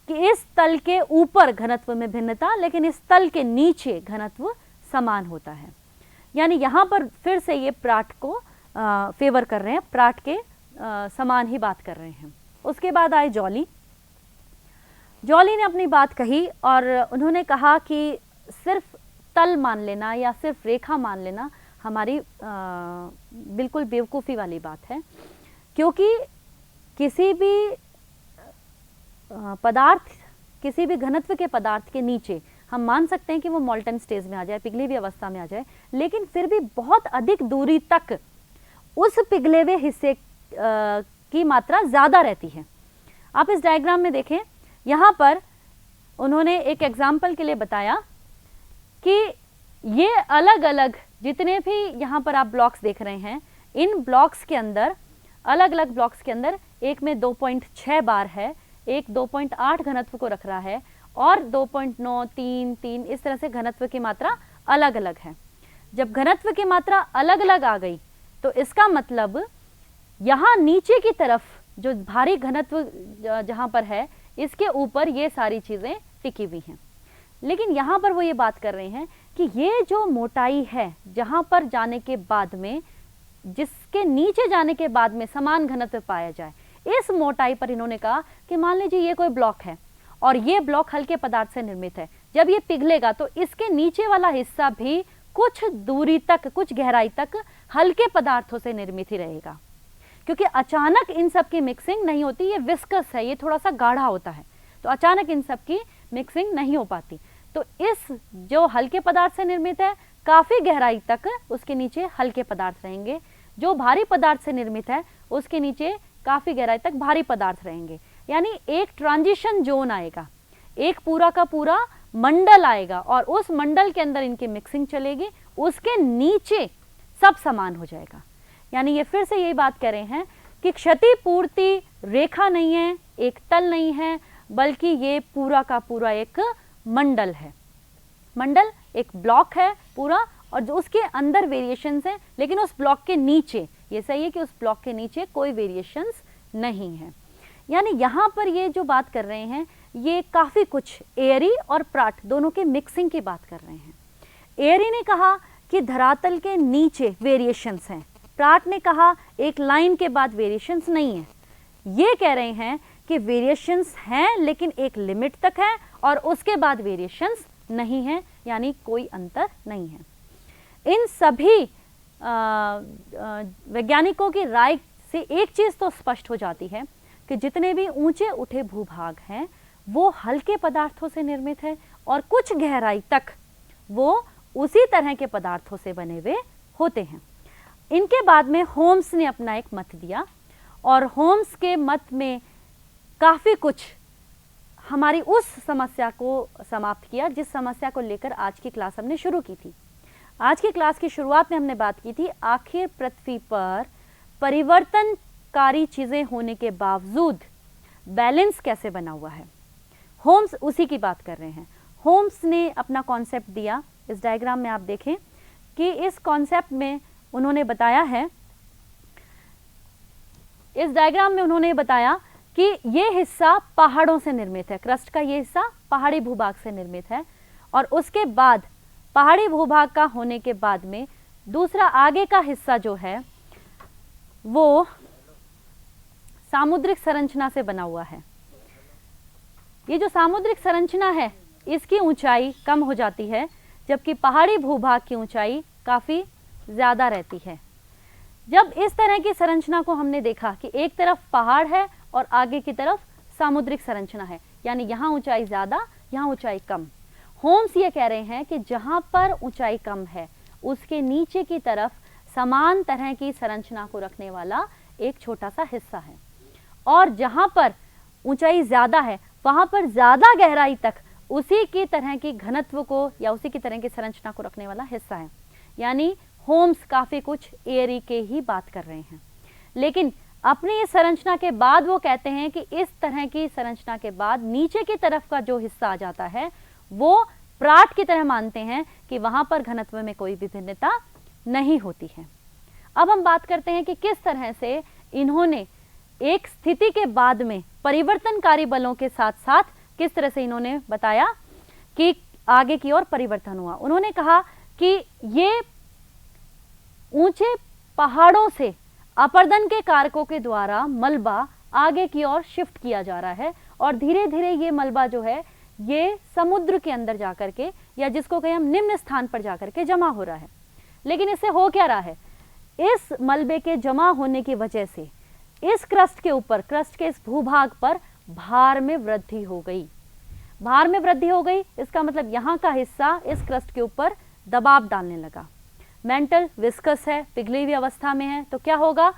कि इस तल के ऊपर घनत्व में भिन्नता, लेकिन इस तल के नीचे घनत्व समान होता है। यानी यहाँ पर फिर से ये प्राट को फेवर कर रहे हैं, प्राट के समान ही बात कर रहे हैं। उसके बाद आए जॉली। जॉली ने अपनी बात कही, और उन्होंने कहा कि सिर्फ तल मान लेना या सिर्फ रेखा मान लेना हमारी बिल्कुल बेवकूफ़ी वाली बात है, क्योंकि किसी भी पदार्थ, किसी भी घनत्व के पदार्थ के नीचे हम मान सकते हैं कि वो मोल्टन स्टेज में आ जाए, पिघली हुई अवस्था में आ जाए, लेकिन फिर भी बहुत अधिक दूरी तक उस पिघले हुए हिस्से की मात्रा ज़्यादा रहती है। आप इस डायग्राम में देखें, यहाँ पर उन्होंने एक एग्जाम्पल के लिए बताया कि ये अलग अलग जितने भी यहाँ पर आप ब्लॉक्स देख रहे हैं, इन ब्लॉक्स के अंदर, अलग अलग ब्लॉक्स के अंदर एक में 2.6 बार है, एक 2.8 घनत्व को रख रहा है और 2.9, 3, इस तरह से घनत्व की मात्रा अलग अलग है। जब घनत्व की मात्रा अलग अलग आ गई तो इसका मतलब यहाँ नीचे की तरफ जो भारी घनत्व जहाँ पर है, इसके ऊपर ये सारी चीज़ें टिकी हुई हैं। लेकिन यहाँ पर वो ये बात कर रहे हैं कि ये जो मोटाई है, जहाँ पर जाने के बाद में, जिसके नीचे जाने के बाद में समान घनत्व पाया जाए, इस मोटाई पर इन्होंने कहा कि मान लीजिए ये कोई ब्लॉक है और ये ब्लॉक हल्के पदार्थ से निर्मित है। जब ये पिघलेगा तो इसके नीचे वाला हिस्सा भी कुछ दूरी तक, कुछ गहराई तक हल्के पदार्थों से निर्मित ही रहेगा, क्योंकि अचानक इन सब की मिक्सिंग नहीं होती। ये विस्कस है, ये थोड़ा सा गाढ़ा होता है, तो अचानक इन सब की मिक्सिंग नहीं हो पाती। तो इस जो हल्के पदार्थ से निर्मित है, काफ़ी गहराई तक उसके नीचे हल्के पदार्थ रहेंगे। जो भारी पदार्थ से निर्मित है, उसके नीचे काफ़ी गहराई तक भारी पदार्थ रहेंगे। यानी एक ट्रांजिशन जोन आएगा, एक पूरा का पूरा मंडल आएगा और उस मंडल के अंदर इनकी मिक्सिंग चलेगी, उसके नीचे सब समान हो जाएगा। यानी ये फिर से यही बात कर रहे हैं कि क्षतिपूर्ति रेखा नहीं है, एक तल नहीं है, बल्कि ये पूरा का पूरा एक मंडल है। मंडल एक ब्लॉक है पूरा, और जो उसके अंदर वेरिएशंस हैं, लेकिन उस ब्लॉक के नीचे, ये सही है कि उस ब्लॉक के नीचे कोई वेरिएशंस नहीं है। यानी यहाँ पर ये जो बात कर रहे हैं, ये काफ़ी कुछ एयरी और प्राट दोनों के मिक्सिंग की बात कर रहे हैं। एयरी ने कहा कि धरातल के नीचे वेरिएशंस हैं, प्राट ने कहा एक लाइन के बाद वेरिएशंस नहीं है। ये कह रहे हैं कि वेरिएशंस हैं लेकिन एक लिमिट तक है और उसके बाद वेरिएशंस नहीं है, यानी कोई अंतर नहीं है। इन सभी वैज्ञानिकों की राय से एक चीज़ तो स्पष्ट हो जाती है कि जितने भी ऊंचे उठे भूभाग हैं वो हल्के पदार्थों से निर्मित है और कुछ गहराई तक वो उसी तरह के पदार्थों से बने हुए होते हैं। इनके बाद में होम्स ने अपना एक मत दिया और होम्स के मत में काफ़ी कुछ हमारी उस समस्या को समाप्त किया जिस समस्या को लेकर आज की क्लास हमने शुरू की थी। आज की क्लास की शुरुआत में हमने बात की थी आखिर पृथ्वी पर परिवर्तनकारी चीज़ें होने के बावजूद बैलेंस कैसे बना हुआ है। होम्स उसी की बात कर रहे हैं। होम्स ने अपना कॉन्सेप्ट दिया, इस डायग्राम में आप देखें कि इस कॉन्सेप्ट में उन्होंने बताया है, इस डायग्राम में उन्होंने बताया कि ये हिस्सा पहाड़ों से निर्मित है, क्रस्ट का ये हिस्सा पहाड़ी भूभाग से निर्मित है, और उसके बाद पहाड़ी भूभाग का होने के बाद में दूसरा आगे का हिस्सा जो है वो सामुद्रिक संरचना से बना हुआ है। ये जो सामुद्रिक संरचना है इसकी ऊंचाई कम हो जाती है, जबकि पहाड़ी भूभाग की ऊंचाई काफ़ी ज़्यादा रहती है। जब इस तरह की संरचना को हमने देखा कि एक तरफ पहाड़ है और आगे की तरफ सामुद्रिक संरचना है, यानी यहाँ ऊंचाई ज़्यादा, यहाँ ऊंचाई कम। होम्स ये कह रहे हैं कि जहाँ पर ऊंचाई कम है उसके नीचे की तरफ समान तरह की संरचना को रखने वाला एक छोटा सा हिस्सा है, और जहाँ पर ऊंचाई ज़्यादा है वहाँ पर ज़्यादा गहराई तक उसी की तरह की घनत्व को या उसी की तरह की संरचना को रखने वाला हिस्सा है। यानी होम्स काफ़ी कुछ एयरी के ही बात कर रहे हैं, लेकिन अपनी इस संरचना के बाद वो कहते हैं कि इस तरह की संरचना के बाद नीचे की तरफ का जो हिस्सा आ जाता है वो प्राट की तरह मानते हैं कि वहाँ पर घनत्व में कोई विभिन्नता नहीं होती है। अब हम बात करते हैं कि किस तरह से इन्होंने एक स्थिति के बाद में परिवर्तनकारी बलों के साथ साथ किस तरह से इन्होंने बताया कि आगे की ओर परिवर्तन हुआ। उन्होंने कहा कि ये ऊंचे पहाड़ों से अपर्दन के कारकों के द्वारा मलबा आगे की ओर शिफ्ट किया जा रहा है और धीरे धीरे ये मलबा जो है ये समुद्र के अंदर जाकर के, या जिसको कहें हम निम्न स्थान पर जाकर के जमा हो रहा है। लेकिन इससे हो क्या रहा है, इस मलबे के जमा होने की वजह से इस क्रस्ट के ऊपर, क्रस्ट के इस भूभाग पर भार में वृद्धि हो गई। भार में वृद्धि हो गई इसका मतलब यहाँ का हिस्सा इस क्रस्ट के ऊपर दबाव डालने लगा। मेंटल विस्कस है, पिघली हुई अवस्था में है, तो क्या होगा,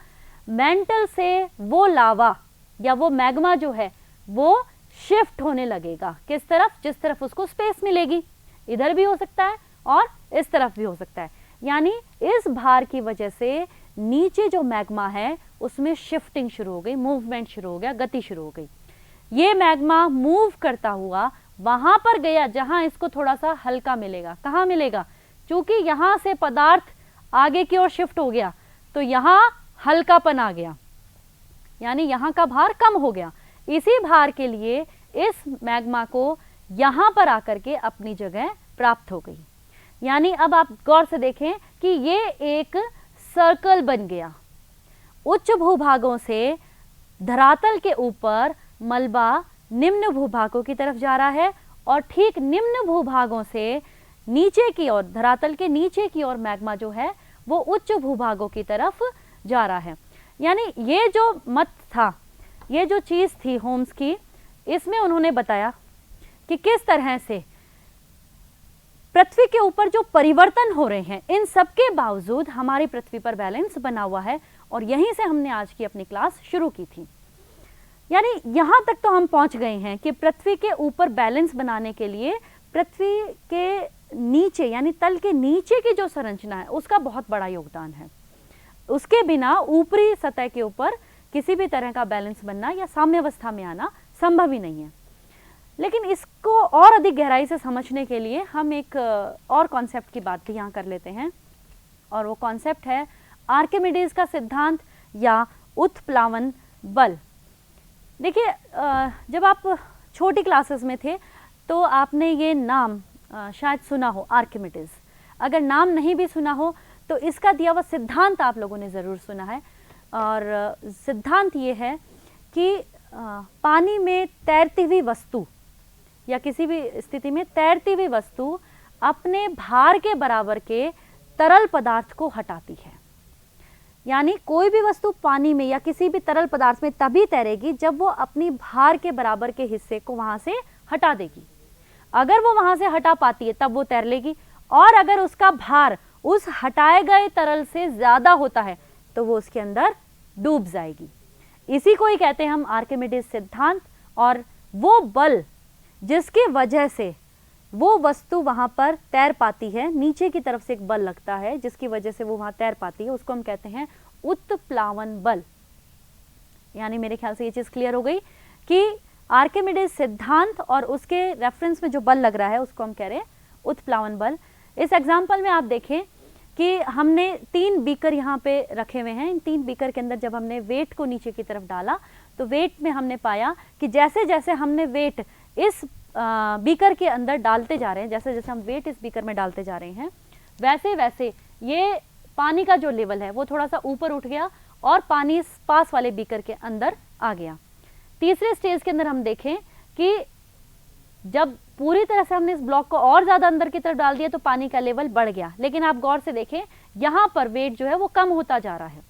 मेंटल से वो लावा या वो मैग्मा जो है वो शिफ्ट होने लगेगा। किस तरफ, जिस तरफ उसको स्पेस मिलेगी। इधर भी हो सकता है और इस तरफ भी हो सकता है। यानी इस भार की वजह से नीचे जो मैग्मा है उसमें शिफ्टिंग शुरू हो गई, मूवमेंट शुरू हो गया, गति शुरू हो गई। ये मैग्मा मूव करता हुआ वहां पर गया जहां इसको थोड़ा सा हल्का मिलेगा। कहाँ मिलेगा, क्योंकि यहां से पदार्थ आगे की ओर शिफ्ट हो गया तो यहां हल्कापन आ गया, यानी यहां का भार कम हो गया। इसी भार के लिए इस मैग्मा को यहां पर आकर के अपनी जगह प्राप्त हो गई। यानी अब आप गौर से देखें कि ये एक सर्कल बन गया। उच्च भूभागों से धरातल के ऊपर मलबा निम्न भूभागों की तरफ जा रहा है और ठीक निम्न भूभागों से नीचे की ओर, धरातल के नीचे की ओर मैग्मा जो है वो उच्च भूभागों की तरफ जा रहा है। यानी ये जो मत था, ये जो चीज़ थी होम्स की, इसमें उन्होंने बताया कि किस तरह से पृथ्वी के ऊपर जो परिवर्तन हो रहे हैं इन सब के बावजूद हमारी पृथ्वी पर बैलेंस बना हुआ है। और यहीं से हमने आज की अपनी क्लास शुरू की थी। यानी यहाँ तक तो हम पहुँच गए हैं कि पृथ्वी के ऊपर बैलेंस बनाने के लिए पृथ्वी के नीचे यानी तल के नीचे की जो संरचना है उसका बहुत बड़ा योगदान है। उसके बिना ऊपरी सतह के ऊपर किसी भी तरह का बैलेंस बनना या साम्यावस्था में आना संभव ही नहीं है। लेकिन इसको और अधिक गहराई से समझने के लिए हम एक और कॉन्सेप्ट की बात भी यहाँ कर लेते हैं, और वो कॉन्सेप्ट है आर्किमिडीज का सिद्धांत या उत्प्लावन बल। देखिए, जब आप छोटी क्लासेस में थे तो आपने ये नाम शायद सुना हो, आर्किमिडीज। अगर नाम नहीं भी सुना हो तो इसका दिया हुआ सिद्धांत आप लोगों ने ज़रूर सुना है। और सिद्धांत ये है कि पानी में तैरती हुई वस्तु या किसी भी स्थिति में तैरती हुई वस्तु अपने भार के बराबर के तरल पदार्थ को हटाती है। यानी कोई भी वस्तु पानी में या किसी भी तरल पदार्थ में तभी तैरेगी जब वो अपनी भार के बराबर के हिस्से को वहां से हटा देगी। अगर वो वहां से हटा पाती है तब वो तैर लेगी, और अगर उसका भार उस हटाए गए तरल से ज्यादा होता है तो वो उसके अंदर डूब जाएगी। इसी को ही कहते हैं हम आर्किमिडीज सिद्धांत। और वो बल जिसकी वजह से वो वस्तु वहां पर तैर पाती है, नीचे की तरफ से एक बल लगता है जिसकी वजह से वो वहां तैर पाती है, उसको हम कहते हैं उत्प्लावन बल। यानी मेरे ख्याल से ये चीज क्लियर हो गई कि आर्किमिडीज सिद्धांत और उसके रेफरेंस में जो बल लग रहा है उसको हम कह रहे हैं उत्प्लावन बल। इस एग्जाम्पल में आप देखें कि हमने 3 बीकर यहाँ पे रखे हुए हैं। इन 3 बीकर के अंदर जब हमने वेट को नीचे की तरफ डाला तो वेट में हमने पाया कि जैसे जैसे हमने वेट इस बीकर के अंदर डालते जा रहे हैं, जैसे जैसे हम वेट इस बीकर में डालते जा रहे हैं, वैसे वैसे ये पानी का जो लेवल है वो थोड़ा सा ऊपर उठ गया और पानी इस पास वाले बीकर के अंदर आ गया। तीसरे स्टेज के अंदर हम देखें कि जब पूरी तरह से हमने इस ब्लॉक को और ज्यादा अंदर की तरफ डाल दिया तो पानी का लेवल बढ़ गया। लेकिन आप गौर से देखें यहाँ पर वेट जो है वो कम होता जा रहा है।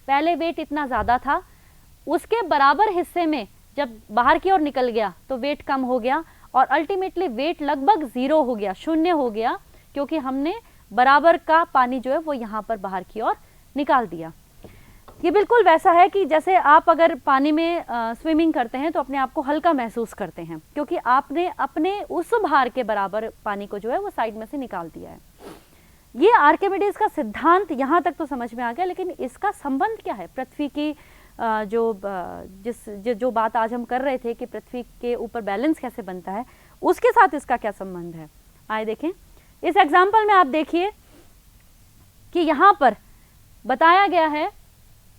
पहले वेट इतना ज्यादा था, उसके बराबर हिस्से में जब बाहर की ओर निकल गया तो वेट कम हो गया और अल्टीमेटली वेट लगभग 0 हो गया, 0 हो गया, क्योंकि हमने बराबर का पानी जो है वो यहाँ पर बाहर की ओर निकाल दिया। ये बिल्कुल वैसा है कि जैसे आप अगर पानी में स्विमिंग करते हैं तो अपने आप को हल्का महसूस करते हैं, क्योंकि आपने अपने उस भार के बराबर पानी को जो है वो साइड में से निकाल दिया है। ये आर्किमिडीज का सिद्धांत यहाँ तक तो समझ में आ गया, लेकिन इसका संबंध क्या है पृथ्वी की जो बात आज हम कर रहे थे कि पृथ्वी के ऊपर बैलेंस कैसे बनता है, उसके साथ इसका क्या संबंध है। आइए देखें। इस एग्जाम्पल में आप देखिए कि यहाँ पर बताया गया है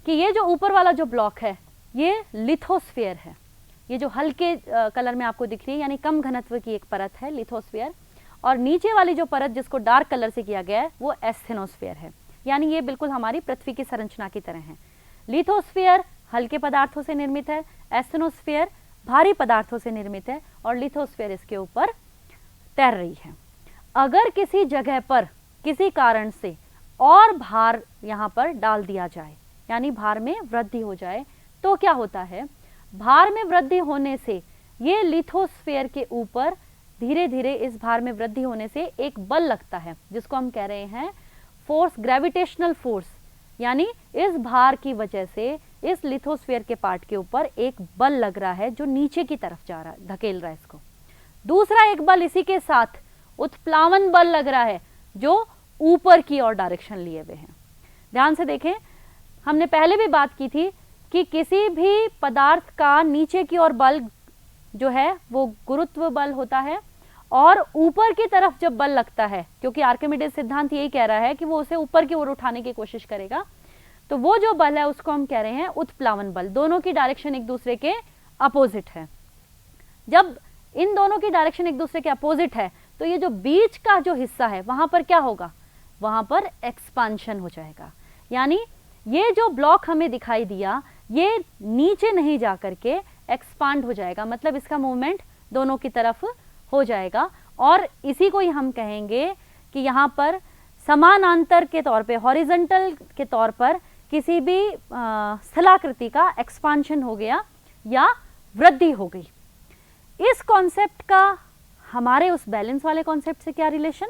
कि ये जो ऊपर वाला जो ब्लॉक है ये लिथोस्फीयर है। ये जो हल्के कलर में आपको दिख रही है यानी कम घनत्व की एक परत है लिथोस्फीयर, और नीचे वाली जो परत जिसको डार्क कलर से किया गया है वो एस्थेनोस्फीयर है। यानी ये बिल्कुल हमारी पृथ्वी की संरचना की तरह है। लिथोस्फीयर हल्के पदार्थों से निर्मित है, एस्थेनोस्फीयर भारी पदार्थों से निर्मित है, और लिथोस्फीयर इसके ऊपर तैर रही है। अगर किसी जगह पर किसी कारण से और भार यहाँ पर डाल दिया जाए, यानी भार में वृद्धि हो जाए, तो क्या होता है, भार में वृद्धि होने से ये लिथोस्फीयर के ऊपर धीरे धीरे इस भार में वृद्धि होने से एक बल लगता है जिसको हम कह रहे हैं फोर्स, ग्रेविटेशनल फोर्स, यानी इस भार की वजह से इस लिथोस्फीयर के पार्ट के ऊपर एक बल लग रहा है जो नीचे की तरफ जा रहा है, धकेल रहा है इसको। दूसरा एक बल इसी के साथ उत्प्लावन बल लग रहा है जो ऊपर की ओर डायरेक्शन लिए हुए हैं। ध्यान से देखें, हमने पहले भी बात की थी कि किसी भी पदार्थ का नीचे की ओर बल जो है वो गुरुत्व बल होता है, और ऊपर की तरफ जब बल लगता है, क्योंकि आर्किमिडीज सिद्धांत यही कह रहा है कि वो उसे ऊपर की ओर उठाने की कोशिश करेगा, तो वो जो बल है उसको हम कह रहे हैं उत्प्लावन बल। दोनों की डायरेक्शन एक दूसरे के अपोजिट है। जब इन दोनों की डायरेक्शन एक दूसरे के अपोजिट है तो ये जो बीच का जो हिस्सा है वहां पर क्या होगा, वहां पर एक्सपांशन हो जाएगा। यानी ये जो ब्लॉक हमें दिखाई दिया ये नीचे नहीं जा करके एक्सपांड हो जाएगा, मतलब इसका मूवमेंट दोनों की तरफ हो जाएगा। और इसी को ही हम कहेंगे कि यहाँ पर समानांतर के तौर पे, हॉरिजॉन्टल के तौर पर किसी भी स्थलाकृति का एक्सपांशन हो गया या वृद्धि हो गई। इस कॉन्सेप्ट का हमारे उस बैलेंस वाले कॉन्सेप्ट से क्या रिलेशन,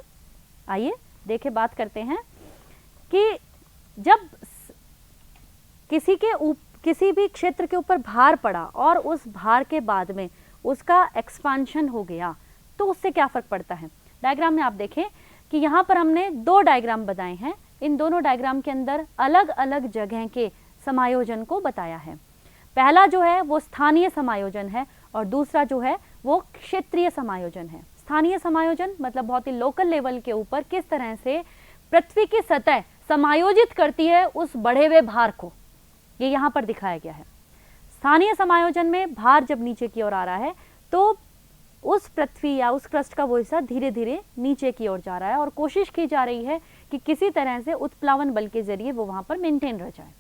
आइए देखें, बात करते हैं कि जब किसी भी क्षेत्र के ऊपर भार पड़ा और उस भार के बाद में उसका एक्सपांशन हो गया तो उससे क्या फर्क पड़ता है। डायग्राम में आप देखें कि यहाँ पर हमने दो डायग्राम बनाए हैं, इन दोनों डायग्राम के अंदर अलग अलग जगह के समायोजन को बताया है। पहला जो है वो स्थानीय समायोजन है और दूसरा जो है वो क्षेत्रीय समायोजन है। स्थानीय समायोजन मतलब बहुत ही लोकल लेवल के ऊपर किस तरह से पृथ्वी की सतह समायोजित करती है उस बढ़े हुए भार को, ये यहाँ पर दिखाया गया है। स्थानीय समायोजन में भार जब नीचे की ओर आ रहा है तो उस पृथ्वी या उस क्रस्ट का वो हिस्सा धीरे धीरे नीचे की ओर जा रहा है और कोशिश की जा रही है कि किसी तरह से उत्प्लावन बल के जरिए वो वहां पर मेंटेन रह जाए।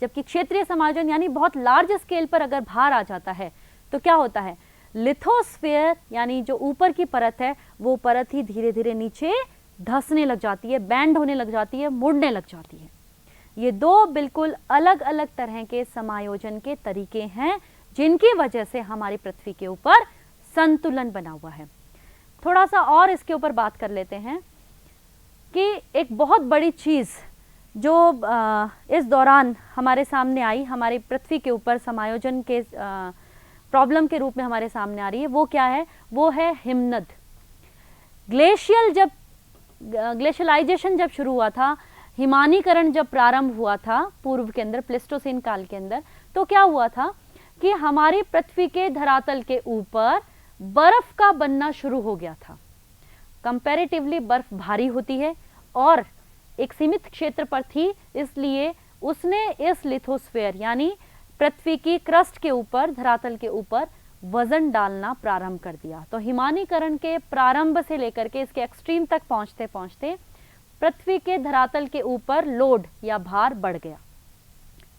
जबकि क्षेत्रीय समायोजन यानी बहुत लार्ज स्केल पर अगर भार आ जाता है तो क्या होता है, लिथोस्फीयर यानी जो ऊपर की परत है वो परत ही धीरे धीरे नीचे धंसने लग जाती है, बैंड होने लग जाती है, मुड़ने लग जाती है। ये दो बिल्कुल अलग अलग तरह के समायोजन के तरीके हैं जिनकी वजह से हमारी पृथ्वी के ऊपर संतुलन बना हुआ है। थोड़ा सा और इसके ऊपर बात कर लेते हैं कि एक बहुत बड़ी चीज़ जो इस दौरान हमारे सामने आई, हमारी पृथ्वी के ऊपर समायोजन के प्रॉब्लम के रूप में हमारे सामने आ रही है, वो क्या है, वो है हिमनद। ग्लेशियलाइजेशन जब शुरू हुआ था, हिमानीकरण जब प्रारंभ हुआ था पूर्व के अंदर, प्लेस्टोसीन काल के अंदर, तो क्या हुआ था कि हमारी पृथ्वी के धरातल के ऊपर बर्फ का बनना शुरू हो गया था। कंपैरेटिवली बर्फ भारी होती है और एक सीमित क्षेत्र पर थी, इसलिए उसने इस लिथोस्फीयर यानी पृथ्वी की क्रस्ट के ऊपर, धरातल के ऊपर वजन डालना प्रारंभ कर दिया। तो हिमानीकरण के प्रारंभ से लेकर के इसके एक्सट्रीम तक पहुंचते पहुंचते पृथ्वी के धरातल के ऊपर लोड या भार बढ़ गया।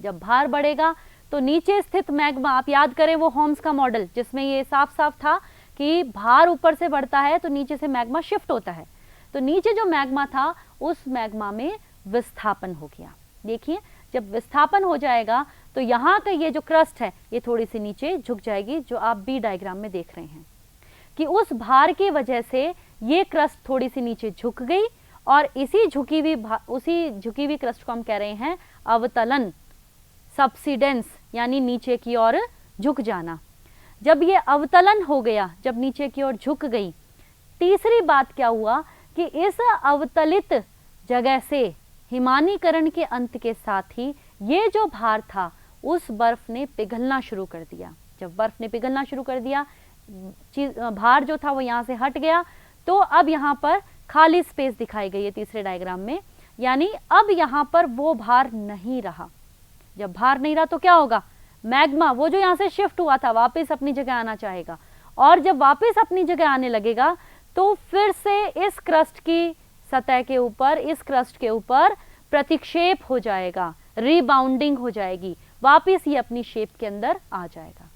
जब भार बढ़ेगा तो नीचे स्थित मैग्मा, आप याद करें वो होम्स का मॉडल जिसमें ये साफ साफ था कि भार ऊपर से बढ़ता है तो नीचे से मैग्मा शिफ्ट होता है, तो नीचे जो मैग्मा था उस मैग्मा में विस्थापन हो गया। देखिए जब विस्थापन हो जाएगा तो यहाँ का ये जो क्रस्ट है ये थोड़ी सी नीचे झुक जाएगी, जो आप बी डायग्राम में देख रहे हैं कि उस भार की वजह से ये क्रस्ट थोड़ी सी नीचे झुक गई और उसी झुकी हुई क्रस्ट को हम कह रहे हैं अवतलन, सबसिडेंस यानी नीचे की ओर झुक जाना। जब ये अवतलन हो गया, जब नीचे की ओर झुक गई, तीसरी बात क्या हुआ कि इस अवतलित जगह से हिमानीकरण के अंत के साथ ही ये जो भार था उस बर्फ ने पिघलना शुरू कर दिया। जब बर्फ ने पिघलना शुरू कर दिया, भार जो था वो यहाँ से हट गया, तो अब यहाँ पर खाली स्पेस दिखाई गई है तीसरे डायग्राम में, यानी अब यहाँ पर वो भार नहीं रहा। जब भार नहीं रहा तो क्या होगा, मैग्मा वो जो यहाँ से शिफ्ट हुआ था वापस अपनी जगह आना चाहेगा, और जब वापस अपनी जगह आने लगेगा तो फिर से इस क्रस्ट की सतह के ऊपर, इस क्रस्ट के ऊपर प्रतिक्षेप हो जाएगा, रीबाउंडिंग हो जाएगी, वापस ये अपनी शेप के अंदर आ जाएगा।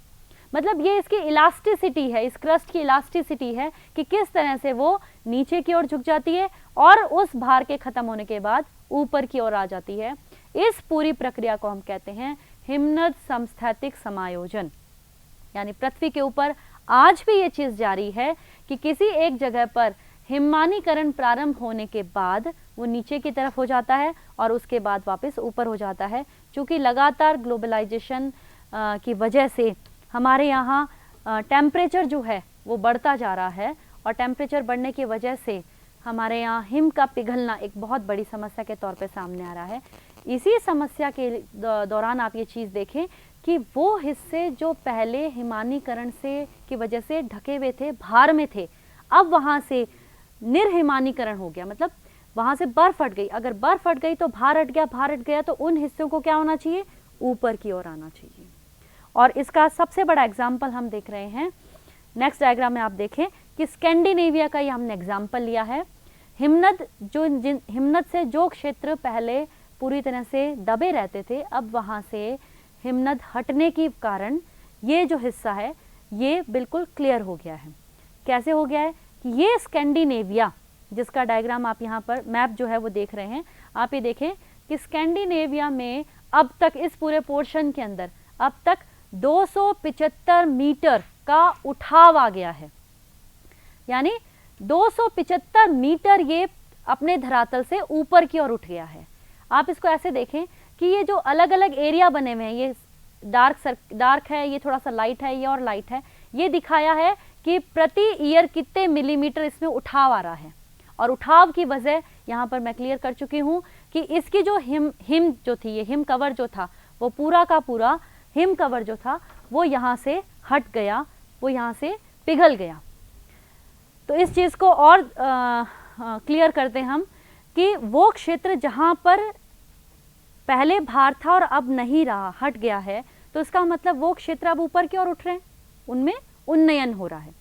मतलब ये इसकी इलास्टिसिटी है, इस क्रस्ट की इलास्टिसिटी है कि किस तरह से वो नीचे की ओर झुक जाती है और उस भार के खत्म होने के बाद ऊपर की ओर आ जाती है। इस पूरी प्रक्रिया को हम कहते हैं हिमनद समस्थैतिक समायोजन, यानी पृथ्वी के ऊपर आज भी ये चीज़ जारी है कि किसी एक जगह पर हिमानीकरण प्रारंभ होने के बाद वो नीचे की तरफ हो जाता है और उसके बाद वापस ऊपर हो जाता है। क्योंकि लगातार ग्लोबलाइजेशन की वजह से हमारे यहाँ टेम्परेचर जो है वो बढ़ता जा रहा है और टेम्परेचर बढ़ने की वजह से हमारे यहाँ हिम का पिघलना एक बहुत बड़ी समस्या के तौर पे सामने आ रहा है। इसी समस्या के दौरान आप ये चीज़ देखें कि वो हिस्से जो पहले हिमानीकरण से की वजह से ढके हुए थे, भार में थे, अब वहाँ से निर्हिमानीकरण हो गया, मतलब वहाँ से बर्फ हट गई। अगर बर्फ हट गई तो भार हट गया, भार हट गया तो उन हिस्सों को क्या होना चाहिए, ऊपर की ओर आना चाहिए। और इसका सबसे बड़ा एग्जाम्पल हम देख रहे हैं, नेक्स्ट डायग्राम में आप देखें कि स्कैंडिनेविया का ये हमने एग्जाम्पल लिया है। हिमनद हिमनद से जो क्षेत्र पहले पूरी तरह से दबे रहते थे, अब वहाँ से हिमनद हटने के कारण ये जो हिस्सा है ये बिल्कुल क्लियर हो गया है। कैसे हो गया है कि ये स्कैंडिनेविया, जिसका डायग्राम आप यहाँ पर मैप जो है वो देख रहे हैं, आप ये देखें कि स्कैंडिनेविया में अब तक इस पूरे पोर्शन के अंदर अब तक 275 मीटर का उठाव आ गया है। यानी 275 मीटर ये अपने धरातल से ऊपर की ओर उठ गया है। आप इसको ऐसे देखें कि ये जो अलग अलग एरिया बने हुए हैं, ये डार्क है, ये थोड़ा सा लाइट है, ये और लाइट है, ये दिखाया है कि प्रति ईयर कितने मिलीमीटर इसमें उठाव आ रहा है। और उठाव की वजह यहाँ पर मैं क्लियर कर चुकी हूँ कि इसकी जो हिम जो थी, ये हिम कवर जो था, वो पूरा का पूरा हिम कवर जो था वो यहाँ से हट गया, वो यहाँ से पिघल गया। तो इस चीज़ को और क्लियर करते हैं हम कि वो क्षेत्र जहाँ पर पहले भार था और अब नहीं रहा, हट गया है, तो इसका मतलब वो क्षेत्र अब ऊपर की ओर उठ रहे हैं, उनमें उन्नयन हो रहा है।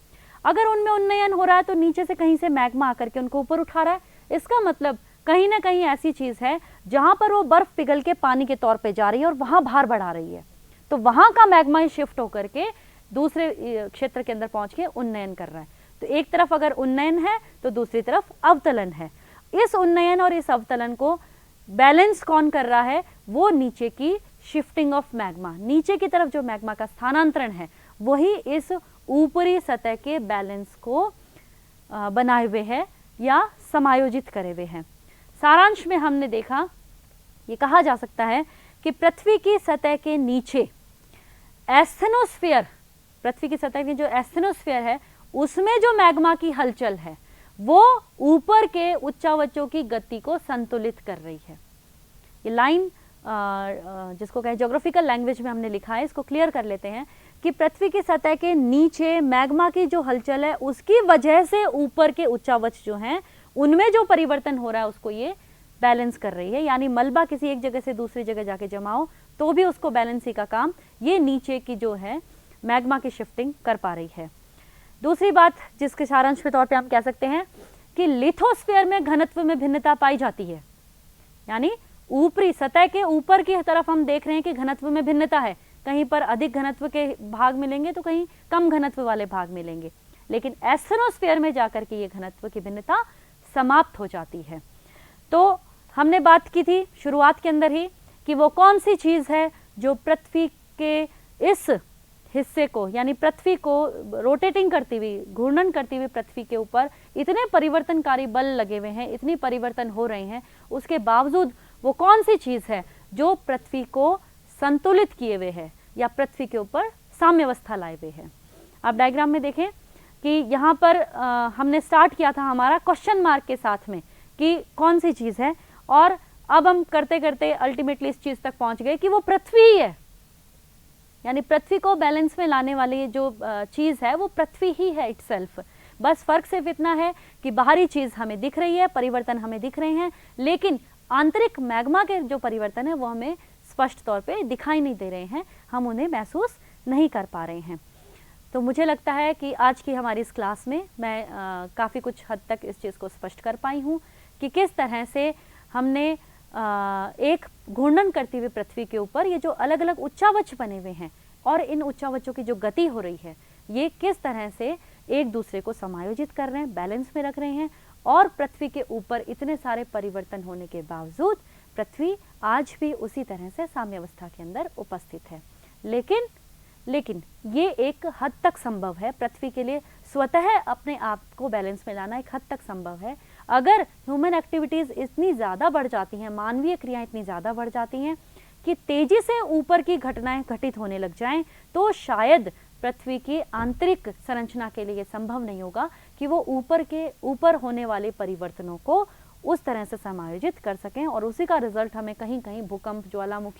अगर उनमें उन्नयन हो रहा है तो नीचे से कहीं से मैग्मा आकर के उनको ऊपर उठा रहा है। इसका मतलब कहीं ना कहीं ऐसी चीज़ है जहाँ पर वो बर्फ पिघल के पानी के तौर पे जा रही है और वहाँ भार बढ़ा रही है, तो वहाँ का मैग्मा शिफ्ट होकर के दूसरे क्षेत्र के अंदर पहुँच के उन्नयन कर रहा है। तो एक तरफ अगर उन्नयन है तो दूसरी तरफ अवतलन है। इस उन्नयन और इस अवतलन को बैलेंस कौन कर रहा है, वो नीचे की शिफ्टिंग ऑफ मैग्मा, नीचे की तरफ जो मैग्मा का स्थानांतरण है वही इस ऊपरी सतह के बैलेंस को बनाए हुए है या समायोजित करे हुए हैं। सारांश में हमने देखा, ये कहा जा सकता है कि पृथ्वी की सतह के नीचे एस्थेनोस्फीयर, पृथ्वी की सतह की जो एस्थेनोस्फीयर है उसमें जो मैग्मा की हलचल है वो ऊपर के उच्चावचों की गति को संतुलित कर रही है। ये लाइन जिसको कहें ज्योग्राफिकल लैंग्वेज में हमने लिखा है, इसको क्लियर कर लेते हैं कि पृथ्वी की सतह के नीचे मैग्मा की जो हलचल है उसकी वजह से ऊपर के उच्चावच जो हैं उनमें जो परिवर्तन हो रहा है उसको ये बैलेंस कर रही है। यानी मलबा किसी एक जगह से दूसरी जगह जाके जमा हो तो भी उसको बैलेंसी का काम ये नीचे की जो है मैग्मा की शिफ्टिंग कर पा रही है। दूसरी बात जिसके सारांश के तौर पे हम कह सकते हैं कि लिथोस्फीयर में घनत्व में भिन्नता पाई जाती है। यानी ऊपरी सतह के ऊपर की तरफ हम देख रहे हैं कि घनत्व में भिन्नता है, कहीं पर अधिक घनत्व के भाग मिलेंगे तो कहीं कम घनत्व वाले भाग मिलेंगे, लेकिन एस्थेनोस्फीयर में जाकर के ये घनत्व की भिन्नता समाप्त हो जाती है। तो हमने बात की थी शुरुआत के अंदर ही कि वो कौन सी चीज़ है जो पृथ्वी के इस हिस्से को, यानी पृथ्वी को रोटेटिंग करती हुई, घूर्णन करती हुई पृथ्वी के ऊपर इतने परिवर्तनकारी बल लगे हुए हैं, इतनी परिवर्तन हो रहे हैं, उसके बावजूद वो कौन सी चीज़ है जो पृथ्वी को संतुलित किए हुए है या पृथ्वी के ऊपर साम्यावस्था लाए हुए है। आप डायग्राम में देखें कि यहाँ पर हमने स्टार्ट किया था हमारा क्वेश्चन मार्क के साथ में कि कौन सी चीज़ है, और अब हम करते करते अल्टीमेटली इस चीज़ तक पहुँच गए कि वो पृथ्वी ही है। यानी पृथ्वी को बैलेंस में लाने वाली जो चीज़ है वो पृथ्वी ही है इटसेल्फ। बस फर्क सिर्फ इतना है कि बाहरी चीज़ हमें दिख रही है, परिवर्तन हमें दिख रहे हैं, लेकिन आंतरिक मैग्मा के जो परिवर्तन है वो हमें स्पष्ट तौर पे दिखाई नहीं दे रहे हैं, हम उन्हें महसूस नहीं कर पा रहे हैं। तो मुझे लगता है कि आज की हमारी इस क्लास में मैं काफ़ी कुछ हद तक इस चीज़ को स्पष्ट कर पाई हूँ कि किस तरह से हमने एक घूर्णन करती हुई पृथ्वी के ऊपर ये जो अलग अलग उच्चावच बने हुए हैं और इन उच्चावचों की जो गति हो रही है ये किस तरह से एक दूसरे को समायोजित कर रहे हैं, बैलेंस में रख रहे हैं, और पृथ्वी के ऊपर इतने सारे परिवर्तन होने के बावजूद पृथ्वी आज भी उसी तरह से साम्यावस्था के अंदर उपस्थित है। लेकिन ये एक हद तक संभव है, पृथ्वी के लिए स्वतः अपने आप को बैलेंस में लाना एक हद तक संभव है। अगर ह्यूमन एक्टिविटीज़ इतनी ज़्यादा बढ़ जाती हैं, मानवीय क्रियाएं इतनी ज़्यादा बढ़ जाती हैं कि तेजी से ऊपर की घटनाएं घटित होने लग जाएं, तो शायद पृथ्वी की आंतरिक संरचना के लिए संभव नहीं होगा कि वो ऊपर होने वाले परिवर्तनों को उस तरह से समायोजित कर सकें, और उसी का रिजल्ट हमें कहीं कहीं भूकंप, ज्वालामुखी